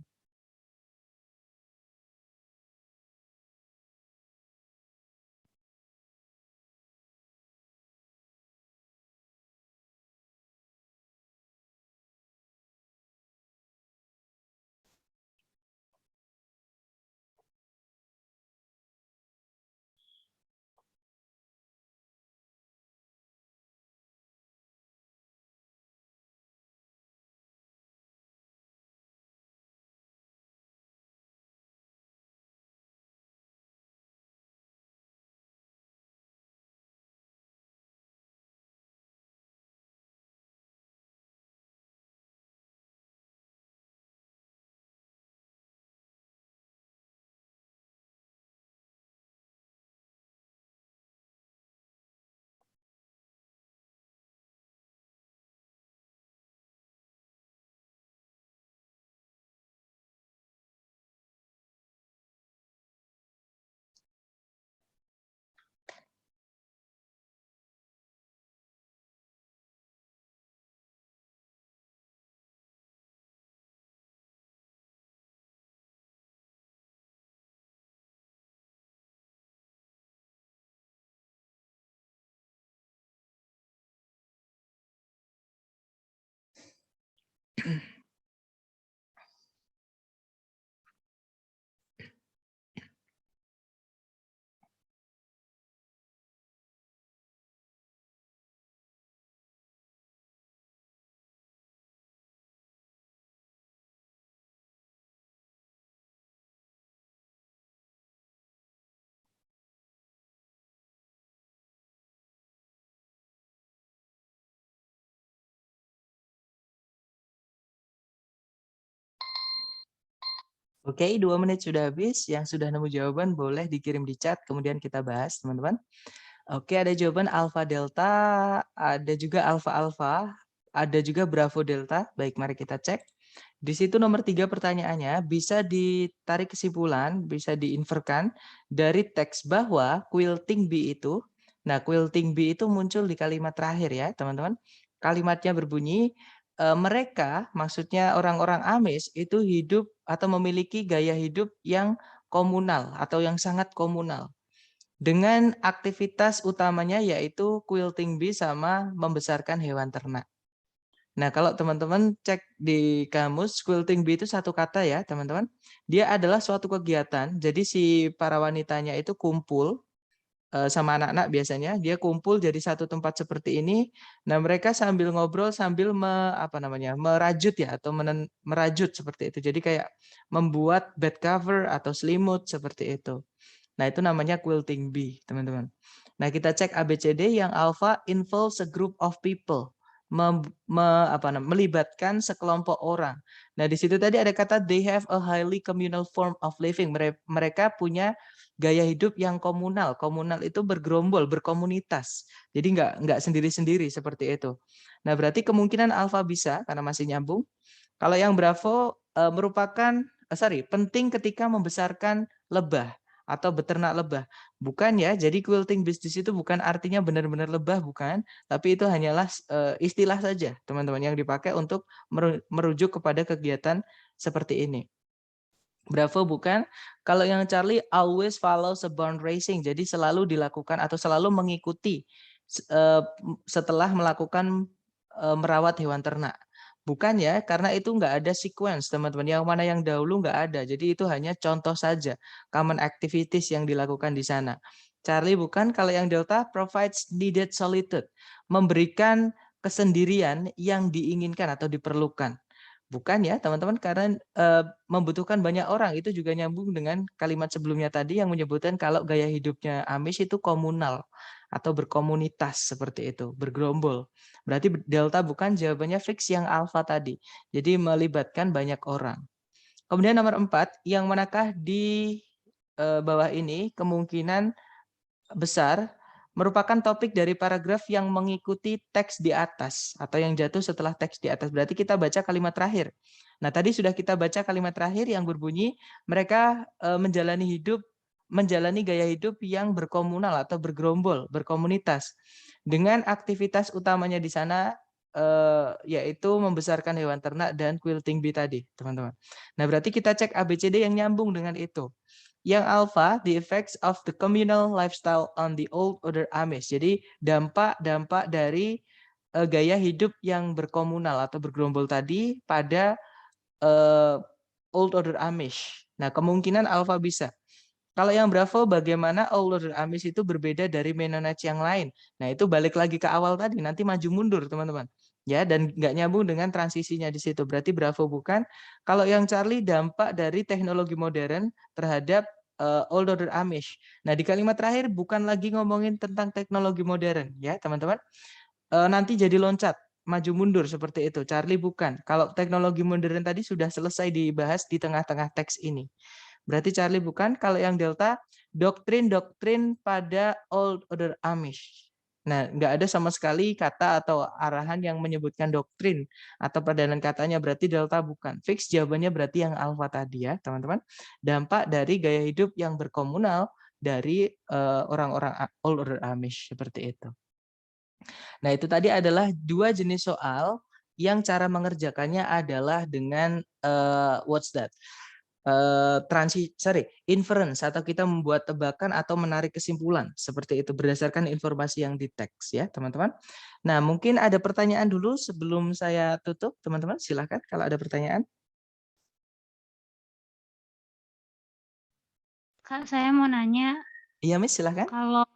Speaker 1: Oke, 2 menit sudah habis. Yang sudah nemu jawaban boleh dikirim di chat, kemudian kita bahas, teman-teman. Oke, ada jawaban alfa delta, ada juga alfa alfa, ada juga bravo delta. Baik, mari kita cek. Di situ nomor 3 pertanyaannya bisa ditarik kesimpulan, bisa diinferkan dari teks bahwa quilting bee itu, nah quilting bee itu muncul di kalimat terakhir ya teman-teman. Kalimatnya berbunyi, mereka maksudnya orang-orang Amish itu hidup atau memiliki gaya hidup yang komunal atau yang sangat komunal. Dengan aktivitas utamanya yaitu quilting bee sama membesarkan hewan ternak. Nah, kalau teman-teman cek di kamus, quilting bee itu satu kata ya, teman-teman. Dia adalah suatu kegiatan, jadi si para wanitanya itu kumpul sama anak-anak biasanya, dia kumpul jadi satu tempat seperti ini. Nah, mereka sambil ngobrol sambil merajut ya atau merajut seperti itu. Jadi kayak membuat bed cover atau selimut seperti itu. Nah, itu namanya quilting bee, teman-teman. Nah, kita cek ABCD yang alpha involves a group of people. Melibatkan sekelompok orang. Nah, di situ tadi ada kata they have a highly communal form of living. Mereka punya gaya hidup yang komunal. Komunal itu bergerombol, berkomunitas. Jadi nggak sendiri-sendiri seperti itu. Nah, berarti kemungkinan alpha bisa karena masih nyambung. Kalau yang bravo penting ketika membesarkan lebah atau beternak lebah. Bukan ya, jadi quilting bisnis itu bukan artinya benar-benar lebah, bukan. Tapi itu hanyalah istilah saja, teman-teman, yang dipakai untuk merujuk kepada kegiatan seperti ini. Bravo bukan. Kalau yang Charlie always follows a barn racing, jadi selalu dilakukan atau selalu mengikuti setelah melakukan merawat hewan ternak. Bukan ya, karena itu nggak ada sequence, teman-teman. Yang mana yang dahulu nggak ada. Jadi itu hanya contoh saja, common activities yang dilakukan di sana. Charlie bukan. Kalau yang Delta provides needed solitude, memberikan kesendirian yang diinginkan atau diperlukan. Bukan ya, teman-teman, karena membutuhkan banyak orang. Itu juga nyambung dengan kalimat sebelumnya tadi yang menyebutkan kalau gaya hidupnya Amish itu komunal atau berkomunitas seperti itu, bergerombol. Berarti delta bukan, jawabannya fix yang alfa tadi. Jadi melibatkan banyak orang. Kemudian nomor 4, yang manakah di bawah ini kemungkinan besar merupakan topik dari paragraf yang mengikuti teks di atas atau yang jatuh setelah teks di atas. Berarti kita baca kalimat terakhir. Nah, tadi sudah kita baca kalimat terakhir yang berbunyi mereka menjalani gaya hidup yang berkomunal atau bergerombol, berkomunitas. Dengan aktivitas utamanya di sana yaitu membesarkan hewan ternak dan quilting bee tadi, teman-teman. Nah, berarti kita cek ABCD yang nyambung dengan itu. Yang alpha, the effects of the communal lifestyle on the old order Amish. Jadi dampak-dampak dari gaya hidup yang berkomunal atau bergerombol tadi pada old order Amish. Nah, kemungkinan alpha bisa. Kalau yang Bravo, bagaimana old order Amish itu berbeda dari Mennonites yang lain? Nah, itu balik lagi ke awal tadi, nanti maju mundur, teman-teman. Ya, dan nggak nyambung dengan transisinya di situ. Berarti Bravo bukan. Kalau yang Charlie, dampak dari teknologi modern terhadap old order Amish. Nah, di kalimat terakhir bukan lagi ngomongin tentang teknologi modern, ya, teman-teman. Nanti jadi loncat, maju mundur seperti itu. Charlie bukan. Kalau teknologi modern tadi sudah selesai dibahas di tengah-tengah teks ini. Berarti Charlie bukan. Kalau yang Delta, doktrin-doktrin pada Old Order Amish. Nah, nggak ada sama sekali kata atau arahan yang menyebutkan doktrin atau padanan katanya, berarti Delta bukan. Fix jawabannya berarti yang Alpha tadi ya, teman-teman. Dampak dari gaya hidup yang berkomunal dari orang-orang Old Order Amish, seperti itu. Nah, itu tadi adalah 2 jenis soal yang cara mengerjakannya adalah dengan what's that? Inference atau kita membuat tebakan atau menarik kesimpulan seperti itu berdasarkan informasi yang di teks ya, teman-teman. Nah, mungkin ada pertanyaan dulu sebelum saya tutup, teman-teman. Silakan kalau ada pertanyaan.
Speaker 2: Kak, saya mau nanya,
Speaker 1: Iya, Miss, silakan.
Speaker 2: kalau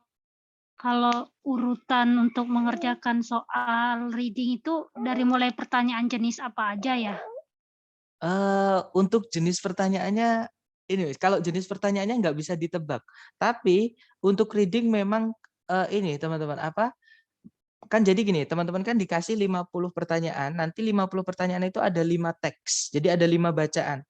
Speaker 2: kalau urutan untuk mengerjakan soal reading itu dari mulai pertanyaan jenis apa aja ya?
Speaker 1: Untuk jenis pertanyaannya ini, kalau jenis pertanyaannya nggak bisa ditebak. Tapi untuk reading memang ini teman-teman kan jadi gini, teman-teman kan dikasih 50 pertanyaan, nanti 50 pertanyaan itu ada 5 teks. Jadi ada 5 bacaan.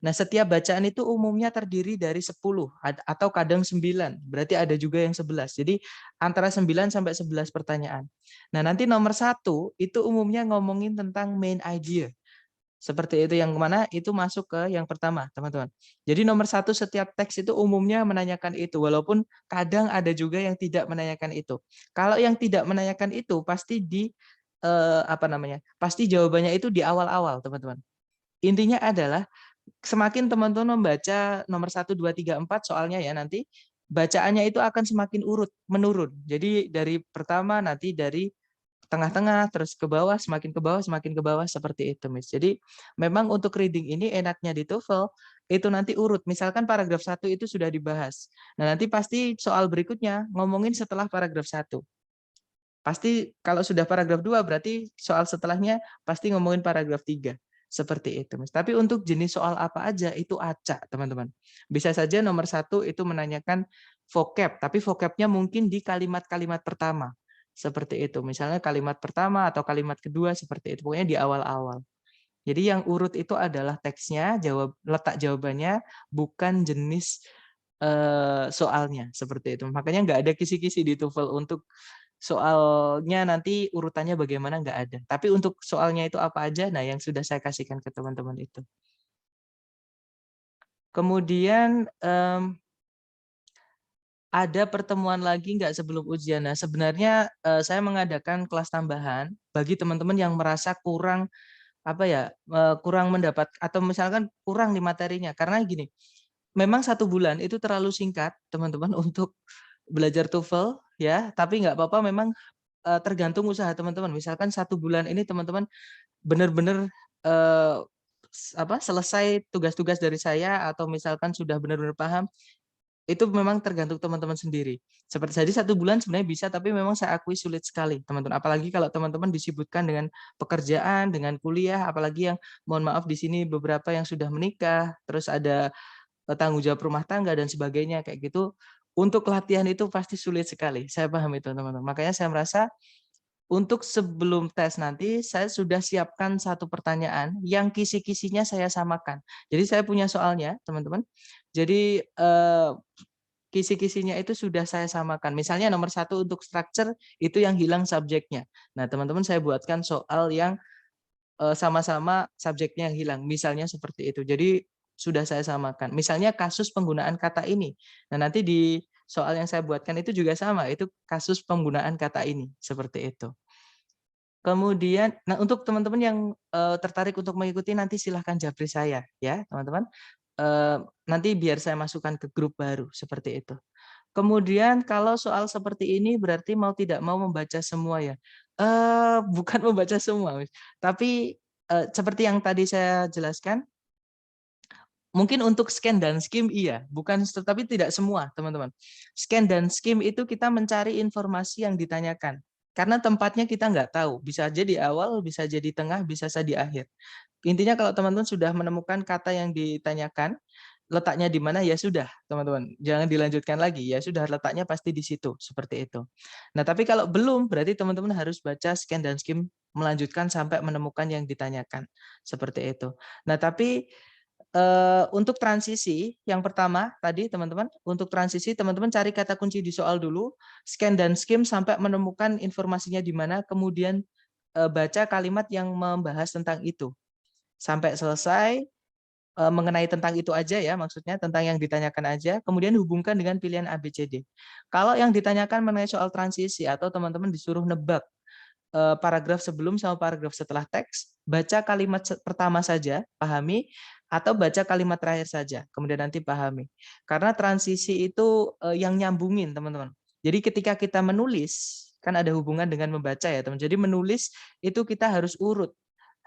Speaker 1: Nah, setiap bacaan itu umumnya terdiri dari 10 atau kadang 9. Berarti ada juga yang 11. Jadi antara 9 sampai 11 pertanyaan. Nah, nanti nomor 1 itu umumnya ngomongin tentang main idea. Seperti itu, yang mana itu masuk ke yang pertama, teman-teman. Jadi nomor 1 setiap teks itu umumnya menanyakan itu, walaupun kadang ada juga yang tidak menanyakan itu. Kalau yang tidak menanyakan itu pasti pasti jawabannya itu di awal-awal, teman-teman. Intinya adalah semakin teman-teman membaca nomor 1, 2, 3, 4 soalnya ya nanti, bacaannya itu akan semakin urut, menurun. Jadi dari pertama, nanti dari tengah-tengah, terus ke bawah, semakin ke bawah, seperti itu, Miss. Jadi memang untuk reading ini enaknya di TOEFL, itu nanti urut. Misalkan paragraf 1 itu sudah dibahas. Nah, nanti pasti soal berikutnya ngomongin setelah paragraf 1. Pasti kalau sudah paragraf 2 berarti soal setelahnya pasti ngomongin paragraf 3. Seperti itu, Mas. Tapi untuk jenis soal apa aja itu acak, teman-teman. Bisa saja nomor 1 itu menanyakan vocab, tapi vocabnya mungkin di kalimat-kalimat pertama. Seperti itu. Misalnya kalimat pertama atau kalimat kedua seperti itu. Pokoknya di awal-awal. Jadi yang urut itu adalah teksnya, letak jawabannya, bukan jenis soalnya, seperti itu. Makanya nggak ada kisi-kisi di TOEFL untuk soalnya nanti urutannya bagaimana, nggak ada. Tapi untuk soalnya itu apa aja, nah yang sudah saya kasihkan ke teman-teman itu. Kemudian ada pertemuan lagi nggak sebelum ujian? Nah, sebenarnya saya mengadakan kelas tambahan bagi teman-teman yang merasa kurang kurang mendapat atau misalkan kurang di materinya. Karena gini, memang 1 bulan itu terlalu singkat, teman-teman, untuk belajar TOEFL ya, tapi nggak apa-apa, memang tergantung usaha teman-teman. Misalkan 1 bulan ini teman-teman benar-benar selesai tugas-tugas dari saya atau misalkan sudah benar-benar paham, itu memang tergantung teman-teman sendiri. Seperti jadi 1 bulan sebenarnya bisa, tapi memang saya akui sulit sekali, teman-teman. Apalagi kalau teman-teman disibukkan dengan pekerjaan, dengan kuliah, apalagi yang mohon maaf di sini beberapa yang sudah menikah, terus ada tanggung jawab rumah tangga dan sebagainya kayak gitu. Untuk latihan itu pasti sulit sekali. Saya paham itu, teman-teman. Makanya saya merasa untuk sebelum tes nanti, saya sudah siapkan 1 pertanyaan yang kisi-kisinya saya samakan. Jadi saya punya soalnya, teman-teman. Jadi kisi-kisinya itu sudah saya samakan. Misalnya nomor 1 untuk structure, itu yang hilang subjeknya. Nah, teman-teman saya buatkan soal yang sama-sama subjeknya yang hilang. Misalnya seperti itu. Jadi sudah saya samakan. Misalnya kasus penggunaan kata ini. Nah, nanti di soal yang saya buatkan itu juga sama. Itu kasus penggunaan kata ini. Seperti itu. Kemudian, nah untuk teman-teman yang tertarik untuk mengikuti nanti silahkan japri saya ya teman-teman. Nanti biar saya masukkan ke grup baru seperti itu. Kemudian kalau soal seperti ini berarti mau tidak mau membaca semua ya? Bukan membaca semua, tapi seperti yang tadi saya jelaskan, mungkin untuk scan dan skim iya, bukan, tapi tidak semua, teman-teman. Scan dan skim itu kita mencari informasi yang ditanyakan. Karena tempatnya kita nggak tahu, bisa aja di awal, bisa jadi di tengah, bisa saja di akhir. Intinya kalau teman-teman sudah menemukan kata yang ditanyakan, letaknya di mana, ya sudah, teman-teman. Jangan dilanjutkan lagi, ya sudah, letaknya pasti di situ, seperti itu. Nah, tapi kalau belum, berarti teman-teman harus baca scan dan skim, melanjutkan sampai menemukan yang ditanyakan, seperti itu. Nah, tapi untuk transisi, yang pertama tadi teman-teman, untuk transisi teman-teman cari kata kunci di soal dulu, scan dan skim sampai menemukan informasinya di mana, kemudian baca kalimat yang membahas tentang itu. Sampai selesai, mengenai tentang itu aja ya, maksudnya tentang yang ditanyakan aja, kemudian hubungkan dengan pilihan A, B, C, D. Kalau yang ditanyakan mengenai soal transisi atau teman-teman disuruh nebak paragraf sebelum sama paragraf setelah teks, baca kalimat pertama saja, pahami, atau baca kalimat terakhir saja, kemudian nanti pahami. Karena transisi itu yang nyambungin, teman-teman. Jadi ketika kita menulis, kan ada hubungan dengan membaca ya, teman. Jadi menulis itu kita harus urut,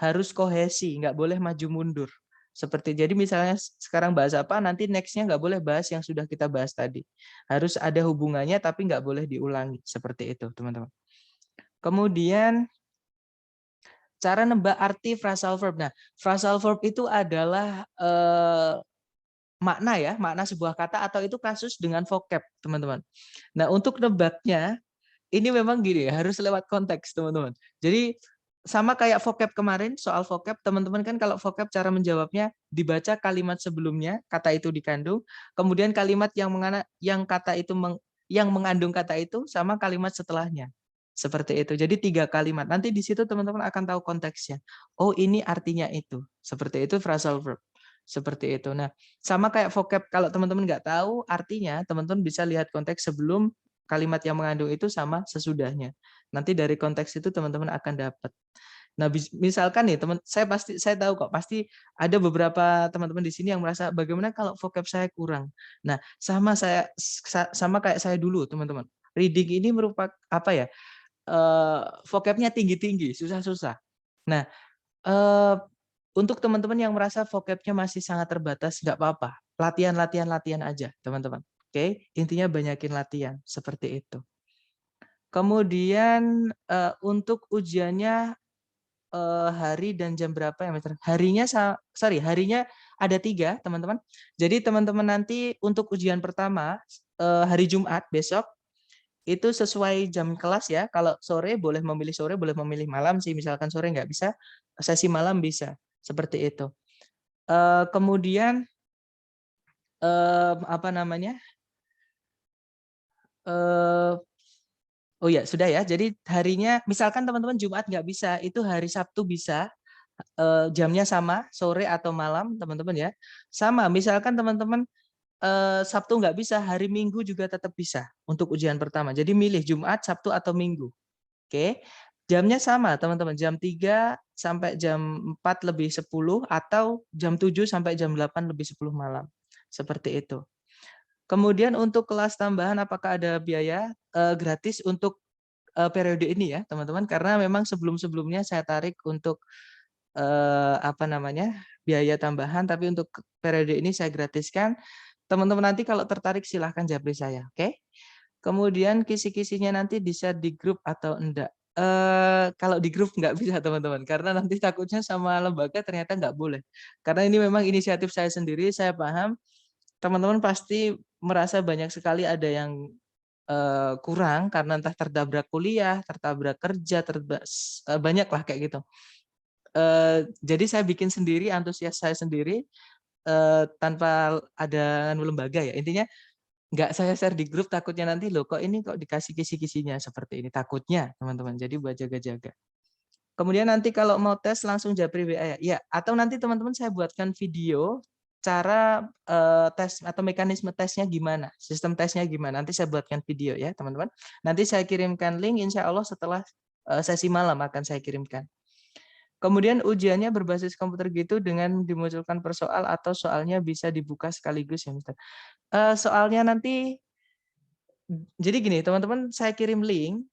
Speaker 1: harus kohesi, nggak boleh maju mundur. Seperti jadi misalnya sekarang bahas apa, nanti next-nya nggak boleh bahas yang sudah kita bahas tadi. Harus ada hubungannya, tapi nggak boleh diulangi. Seperti itu, teman-teman. Kemudian cara nebak arti phrasal verb. Nah, phrasal verb itu adalah makna ya, makna sebuah kata atau itu kasus dengan vocab, teman-teman. Nah, untuk nebaknya ini memang gini ya, harus lewat konteks, teman-teman. Jadi sama kayak vocab kemarin, soal vocab, teman-teman kan kalau vocab cara menjawabnya dibaca kalimat sebelumnya, kata itu dikandung, kemudian kalimat yang kata itu yang mengandung kata itu sama kalimat setelahnya. Seperti itu. Jadi 3 kalimat. Nanti di situ teman-teman akan tahu konteksnya. Oh, ini artinya itu. Seperti itu phrasal verb. Seperti itu. Nah, sama kayak vocab, kalau teman-teman nggak tahu artinya, teman-teman bisa lihat konteks sebelum kalimat yang mengandung itu sama sesudahnya. Nanti dari konteks itu teman-teman akan dapat. Nah, misalkan nih teman, saya tahu kok pasti ada beberapa teman-teman di sini yang merasa bagaimana kalau vocab saya kurang. Nah, sama kayak saya dulu, teman-teman. Reading ini merupakan apa ya? Vocabnya tinggi-tinggi, susah-susah. Nah, untuk teman-teman yang merasa vocabnya masih sangat terbatas, nggak apa-apa. Latihan aja, teman-teman. Oke, intinya banyakin latihan seperti itu. Kemudian untuk ujiannya hari dan jam berapa ya, Mister? Harinya ada 3, teman-teman. Jadi teman-teman nanti untuk ujian pertama hari Jumat besok itu sesuai jam kelas ya. Kalau sore boleh memilih sore, boleh memilih malam sih. Misalkan sore nggak bisa, sesi malam bisa. Seperti itu. Kemudian apa namanya? Oh ya, sudah ya. Jadi harinya, misalkan teman-teman Jumat nggak bisa, itu hari Sabtu bisa. Jamnya sama, sore atau malam, teman-teman ya. Sama, misalkan teman-teman Sabtu nggak bisa, hari Minggu juga tetap bisa untuk ujian pertama. Jadi milih Jumat, Sabtu, atau Minggu. Oke. Jamnya sama, teman-teman. Jam 3 sampai jam 4 lebih 10, atau jam 7 sampai jam 8 lebih 10 malam. Seperti itu. Kemudian untuk kelas tambahan apakah ada biaya? Gratis untuk periode ini ya, teman-teman. Karena memang sebelum-sebelumnya saya tarik untuk apa namanya, biaya tambahan, tapi untuk periode ini saya gratiskan. Teman-teman nanti kalau tertarik silahkan japri saya, oke? Kemudian kisi-kisinya nanti bisa di grup atau enggak? Kalau di grup nggak bisa, teman-teman, karena nanti takutnya sama lembaga ternyata nggak boleh. Karena ini memang inisiatif saya sendiri, saya paham teman-teman pasti merasa banyak sekali ada yang kurang karena entah tertabrak kuliah, tertabrak kerja, banyak lah kayak gitu. Jadi saya bikin sendiri, antusias saya sendiri, tanpa ada lembaga ya. Intinya nggak saya share di grup, takutnya nanti loh kok ini kok dikasih kisi-kisinya seperti ini. Takutnya teman-teman, jadi buat jaga-jaga. Kemudian nanti kalau mau tes langsung japri WA ya. Ya, atau nanti teman-teman saya buatkan video cara tes atau mekanisme tesnya gimana, sistem tesnya gimana. Nanti saya buatkan video ya teman-teman. Nanti saya kirimkan link, insya Allah setelah sesi malam akan saya kirimkan. Kemudian ujiannya berbasis komputer gitu dengan dimunculkan persoal atau soalnya bisa dibuka sekaligus ya, Mister. Soalnya nanti, jadi gini teman-teman, saya kirim link,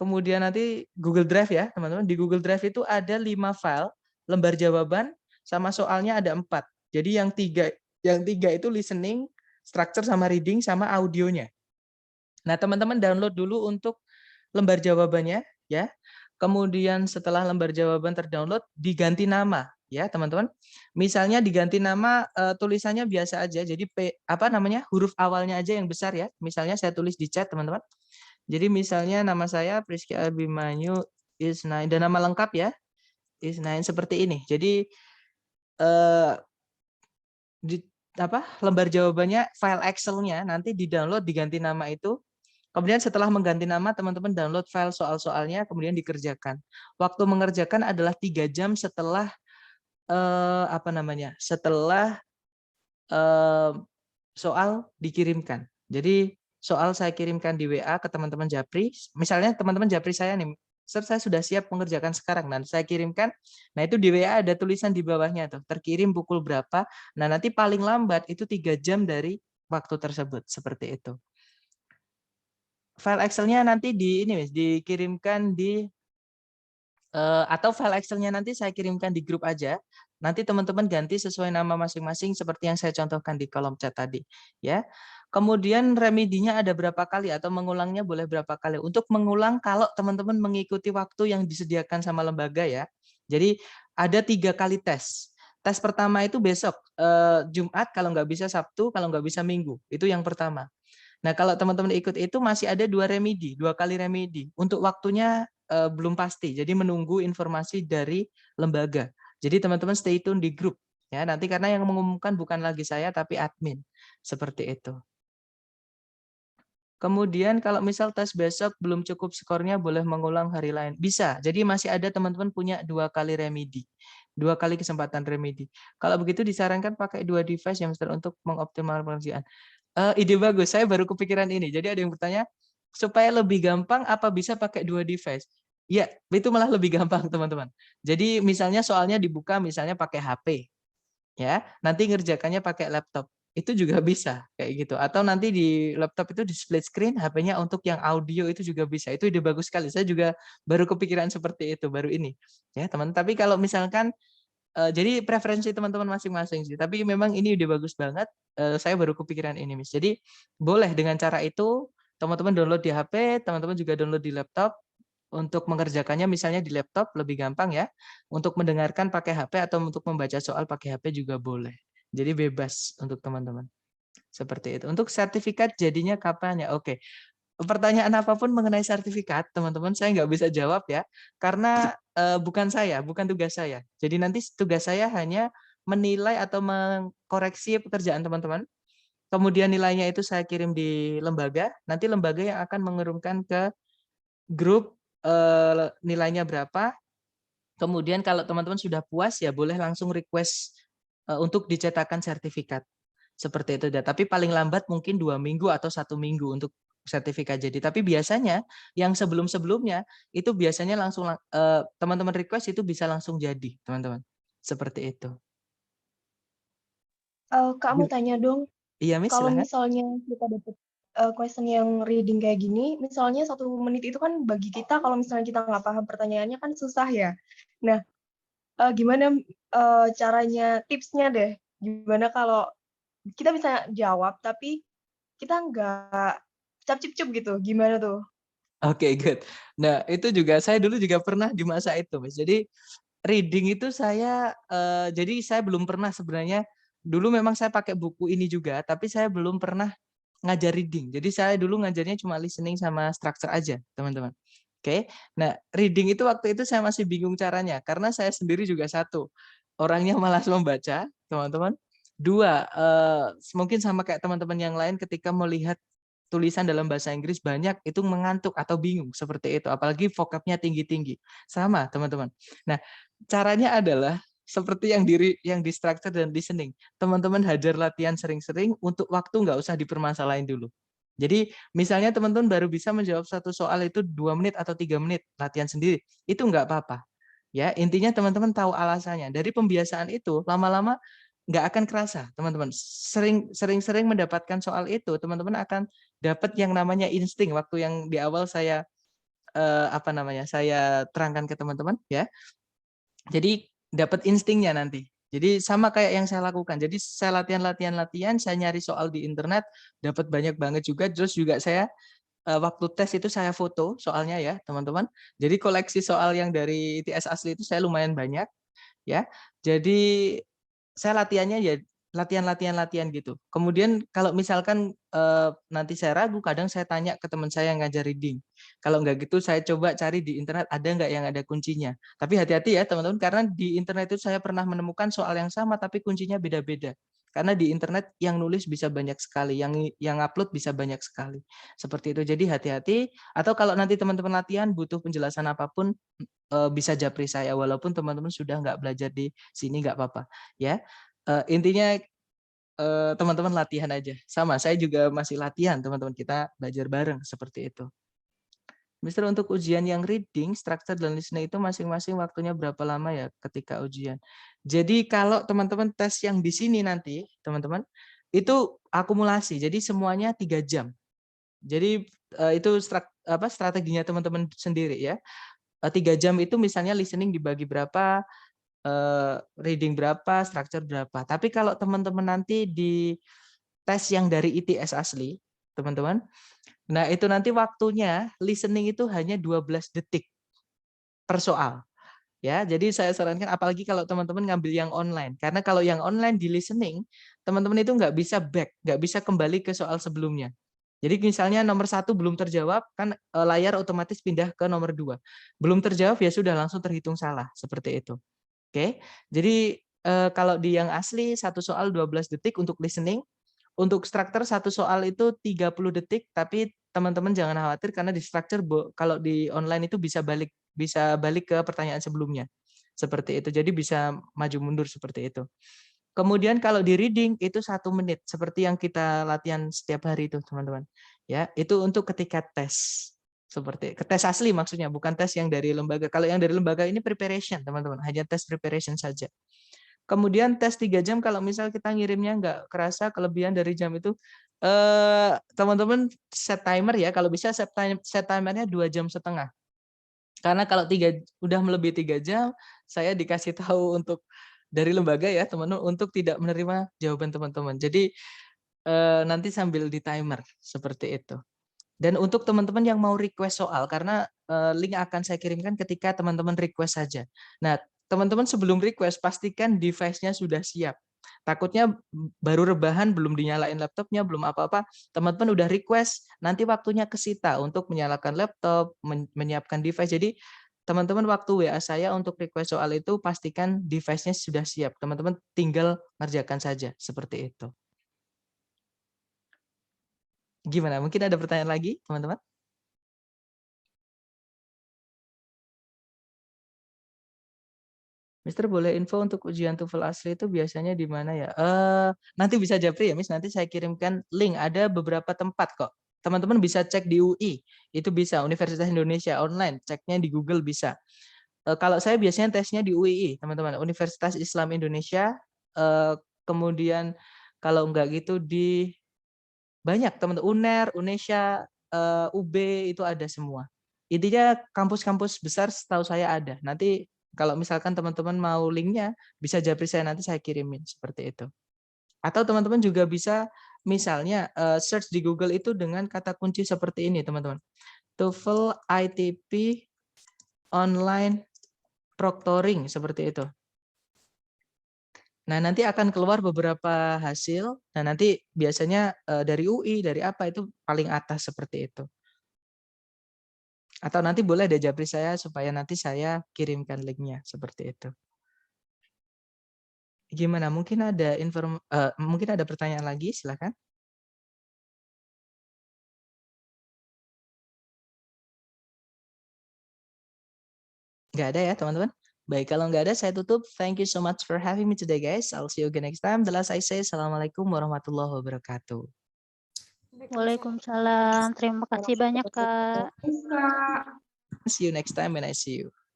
Speaker 1: kemudian nanti Google Drive ya teman-teman. Di Google Drive itu ada 5 file, lembar jawaban, sama soalnya ada 4. Jadi yang tiga itu listening, structure sama reading, sama audionya. Nah teman-teman download dulu untuk lembar jawabannya ya. Kemudian setelah lembar jawaban terdownload diganti nama ya teman-teman. Misalnya diganti nama, tulisannya biasa aja. Jadi apa namanya, huruf awalnya aja yang besar ya. Misalnya saya tulis di chat teman-teman. Jadi misalnya nama saya Priski Abimanyu Isnain dan nama lengkap ya. Isnain seperti ini. Jadi di lembar jawabannya, file Excel-nya nanti di-download diganti nama itu. Kemudian setelah mengganti nama, teman-teman download file soal-soalnya, kemudian dikerjakan. Waktu mengerjakan adalah 3 jam setelah setelah soal dikirimkan. Jadi soal saya kirimkan di WA ke teman-teman Japri. Misalnya teman-teman Japri saya nih, saya sudah siap mengerjakan sekarang dan saya kirimkan. Nah itu di WA ada tulisan di bawahnya tuh, terkirim pukul berapa. Nah nanti paling lambat itu 3 jam dari waktu tersebut, seperti itu. File Excel-nya nanti dikirimkan di atau file Excel-nya nanti saya kirimkan di grup aja. Nanti teman-teman ganti sesuai nama masing-masing seperti yang saya contohkan di kolom chat tadi, ya. Kemudian remedinya ada berapa kali atau mengulangnya boleh berapa kali. Untuk mengulang kalau teman-teman mengikuti waktu yang disediakan sama lembaga ya. Jadi ada 3 kali tes. Tes pertama itu besok Jumat, kalau nggak bisa Sabtu, kalau nggak bisa Minggu. Itu yang pertama. Nah, kalau teman-teman ikut itu masih ada 2 remedi, 2 kali remedi. Untuk waktunya belum pasti. Jadi menunggu informasi dari lembaga. Jadi teman-teman stay tune di grup ya. Nanti karena yang mengumumkan bukan lagi saya tapi admin. Seperti itu. Kemudian kalau misal tes besok belum cukup skornya boleh mengulang hari lain. Bisa. Jadi masih ada teman-teman punya 2 kali remedi. 2 kali kesempatan remedi. Kalau begitu disarankan pakai 2 device ya Mister untuk mengoptimalkan pengerjaan. Ide bagus. Saya baru kepikiran ini. Jadi ada yang bertanya, supaya lebih gampang apa bisa pakai 2 device? Ya, itu malah lebih gampang teman-teman. Jadi misalnya soalnya dibuka misalnya pakai HP. Ya, nanti ngerjakannya pakai laptop. Itu juga bisa kayak gitu. Atau nanti di laptop itu di split screen, HP-nya untuk yang audio itu juga bisa. Itu ide bagus sekali. Saya juga baru kepikiran seperti itu baru ini. Ya, teman. Tapi kalau misalkan jadi preferensi teman-teman masing-masing sih. Tapi memang ini ide bagus banget. Saya baru kepikiran ini, Miss. Jadi boleh dengan cara itu teman-teman download di HP, teman-teman juga download di laptop. Untuk mengerjakannya misalnya di laptop lebih gampang ya. Untuk mendengarkan pakai HP atau untuk membaca soal pakai HP juga boleh. Jadi bebas untuk teman-teman. Seperti itu. Untuk sertifikat jadinya kapan ya? Oke. Pertanyaan apapun mengenai sertifikat, teman-teman, saya nggak bisa jawab ya, karena bukan saya, bukan tugas saya. Jadi nanti tugas saya hanya menilai atau mengkoreksi pekerjaan teman-teman. Kemudian nilainya itu saya kirim di lembaga. Nanti lembaga yang akan mengirimkan ke grup nilainya berapa. Kemudian kalau teman-teman sudah puas ya boleh langsung request untuk dicetakkan sertifikat. Seperti itu. Tapi paling lambat mungkin 2 minggu atau 1 minggu untuk sertifikat jadi. Tapi biasanya yang sebelum-sebelumnya itu biasanya langsung teman-teman request itu bisa langsung jadi, teman-teman. Seperti itu.
Speaker 3: Kak mau tanya dong,
Speaker 1: Iya, Miss,
Speaker 3: kalau
Speaker 1: silahkan.
Speaker 3: misalnya kita dapat question yang reading kayak gini, misalnya 1 menit itu kan bagi kita kalau misalnya kita nggak paham pertanyaannya kan susah ya. Nah, gimana caranya, tipsnya deh, gimana kalau kita bisa jawab tapi kita nggak cap-cip-cup gitu, gimana tuh?
Speaker 1: Oke, good. Nah, itu juga saya dulu juga pernah di masa itu, Miss. Jadi reading itu saya jadi saya belum pernah sebenarnya dulu memang saya pakai buku ini juga, tapi saya belum pernah ngajar reading. Jadi saya dulu ngajarnya cuma listening sama structure aja, teman-teman. Oke. Nah, reading itu waktu itu saya masih bingung caranya karena saya sendiri juga satu, orangnya malas membaca, teman-teman. Dua, mungkin sama kayak teman-teman yang lain ketika melihat tulisan dalam bahasa Inggris banyak itu mengantuk atau bingung seperti itu, apalagi vocabnya tinggi-tinggi. Sama, teman-teman. Nah, caranya adalah seperti yang di structure dan listening. Teman-teman hajar latihan sering-sering untuk waktu nggak usah dipermasalahin dulu. Jadi misalnya teman-teman baru bisa menjawab satu soal itu 2 menit atau 3 menit latihan sendiri, itu nggak apa-apa. Ya, intinya teman-teman tahu alasannya. Dari pembiasaan itu lama-lama nggak akan kerasa, teman-teman. Sering-sering mendapatkan soal itu, teman-teman akan dapat yang namanya insting waktu yang di awal saya saya terangkan ke teman-teman ya. Jadi dapat instingnya nanti. Jadi sama kayak yang saya lakukan. Jadi saya latihan, saya nyari soal di internet, dapat banyak banget juga. Terus juga saya waktu tes itu saya foto soalnya ya, teman-teman. Jadi koleksi soal yang dari ITS asli itu saya lumayan banyak ya. Jadi saya latihannya ya latihan gitu. Kemudian kalau misalkan nanti saya ragu, kadang saya tanya ke teman saya yang ngajar reading. Kalau nggak gitu saya coba cari di internet ada nggak yang ada kuncinya. Tapi hati-hati ya teman-teman, karena di internet itu saya pernah menemukan soal yang sama tapi kuncinya beda-beda. Karena di internet yang nulis bisa banyak sekali, yang upload bisa banyak sekali. Seperti itu. Jadi hati-hati. Atau kalau nanti teman-teman latihan butuh penjelasan apapun, bisa japri saya walaupun teman-teman sudah nggak belajar di sini nggak apa-apa ya. Intinya teman-teman latihan aja. Sama saya juga masih latihan teman-teman, kita belajar bareng seperti itu. Mister, untuk ujian yang reading, structure dan listening itu masing-masing waktunya berapa lama ya ketika ujian? Jadi kalau teman-teman tes yang di sini nanti, teman-teman, itu akumulasi. Jadi semuanya 3 jam. Jadi itu strateginya teman-teman sendiri ya. 3 jam itu misalnya listening dibagi berapa, reading berapa, structure berapa. Tapi kalau teman-teman nanti di tes yang dari ITS asli, teman-teman, nah itu nanti waktunya listening itu hanya 12 detik per soal. Ya, jadi saya sarankan apalagi kalau teman-teman ngambil yang online. Karena kalau yang online di listening, teman-teman itu nggak bisa back, nggak bisa kembali ke soal sebelumnya. Jadi misalnya nomor 1 belum terjawab, kan layar otomatis pindah ke nomor 2. Belum terjawab ya sudah langsung terhitung salah, seperti itu. Oke, jadi kalau di yang asli 1 soal 12 detik untuk listening, untuk structure 1 soal itu 30 detik, tapi teman-teman jangan khawatir karena di structure kalau di online itu bisa balik ke pertanyaan sebelumnya. Seperti itu. Jadi bisa maju mundur seperti itu. Kemudian kalau di reading itu 1 menit seperti yang kita latihan setiap hari itu, teman-teman. Ya, itu untuk ketika tes. Seperti tes asli maksudnya, bukan tes yang dari lembaga. Kalau yang dari lembaga ini preparation, teman-teman, hanya tes preparation saja. Kemudian tes 3 jam kalau misal kita ngirimnya nggak kerasa kelebihan dari jam itu, teman-teman set timer ya, kalau bisa set timernya 2,5 jam. Karena kalau udah melebihi 3 jam, saya dikasih tahu untuk dari lembaga ya teman-teman untuk tidak menerima jawaban teman-teman. Jadi nanti sambil di timer seperti itu. Dan untuk teman-teman yang mau request soal, karena link akan saya kirimkan ketika teman-teman request saja. Nah, teman-teman sebelum request pastikan device-nya sudah siap. Takutnya baru rebahan, belum dinyalain laptopnya, belum apa-apa, teman-teman udah request, nanti waktunya kesita untuk menyalakan laptop, menyiapkan device. Jadi teman-teman waktu WA saya untuk request soal itu pastikan device-nya sudah siap. Teman-teman tinggal ngerjakan saja seperti itu. Gimana? Mungkin ada pertanyaan lagi, teman-teman? Mister boleh info untuk ujian TOEFL asli itu biasanya di mana ya? Nanti bisa japri ya, Miss. Nanti saya kirimkan link. Ada beberapa tempat kok. Teman-teman bisa cek di UI. Itu bisa, Universitas Indonesia online. Ceknya di Google bisa. Kalau saya biasanya tesnya di UII, teman-teman. Universitas Islam Indonesia. Kemudian kalau enggak gitu di banyak, teman-teman. UNER, UNESA, UB, itu ada semua. Intinya kampus-kampus besar setahu saya ada. Nanti kalau misalkan teman-teman mau linknya, bisa japri saya, nanti saya kirimin seperti itu. Atau teman-teman juga bisa misalnya search di Google itu dengan kata kunci seperti ini, teman-teman. TOEFL ITP online proctoring, seperti itu. Nah, nanti akan keluar beberapa hasil. Nah, nanti biasanya dari UI, dari apa, itu paling atas seperti itu. Atau nanti boleh ada japri saya supaya nanti saya kirimkan linknya seperti itu. Gimana? Mungkin ada pertanyaan lagi, silakan. Nggak ada ya, teman-teman? Baik, kalau nggak ada, saya tutup. Thank you so much for having me today, guys. I'll see you again next time. The last I say, Assalamualaikum warahmatullahi wabarakatuh.
Speaker 2: Waalaikumsalam. Terima kasih banyak, Kak.
Speaker 3: Kak.
Speaker 1: See you next time when I see you.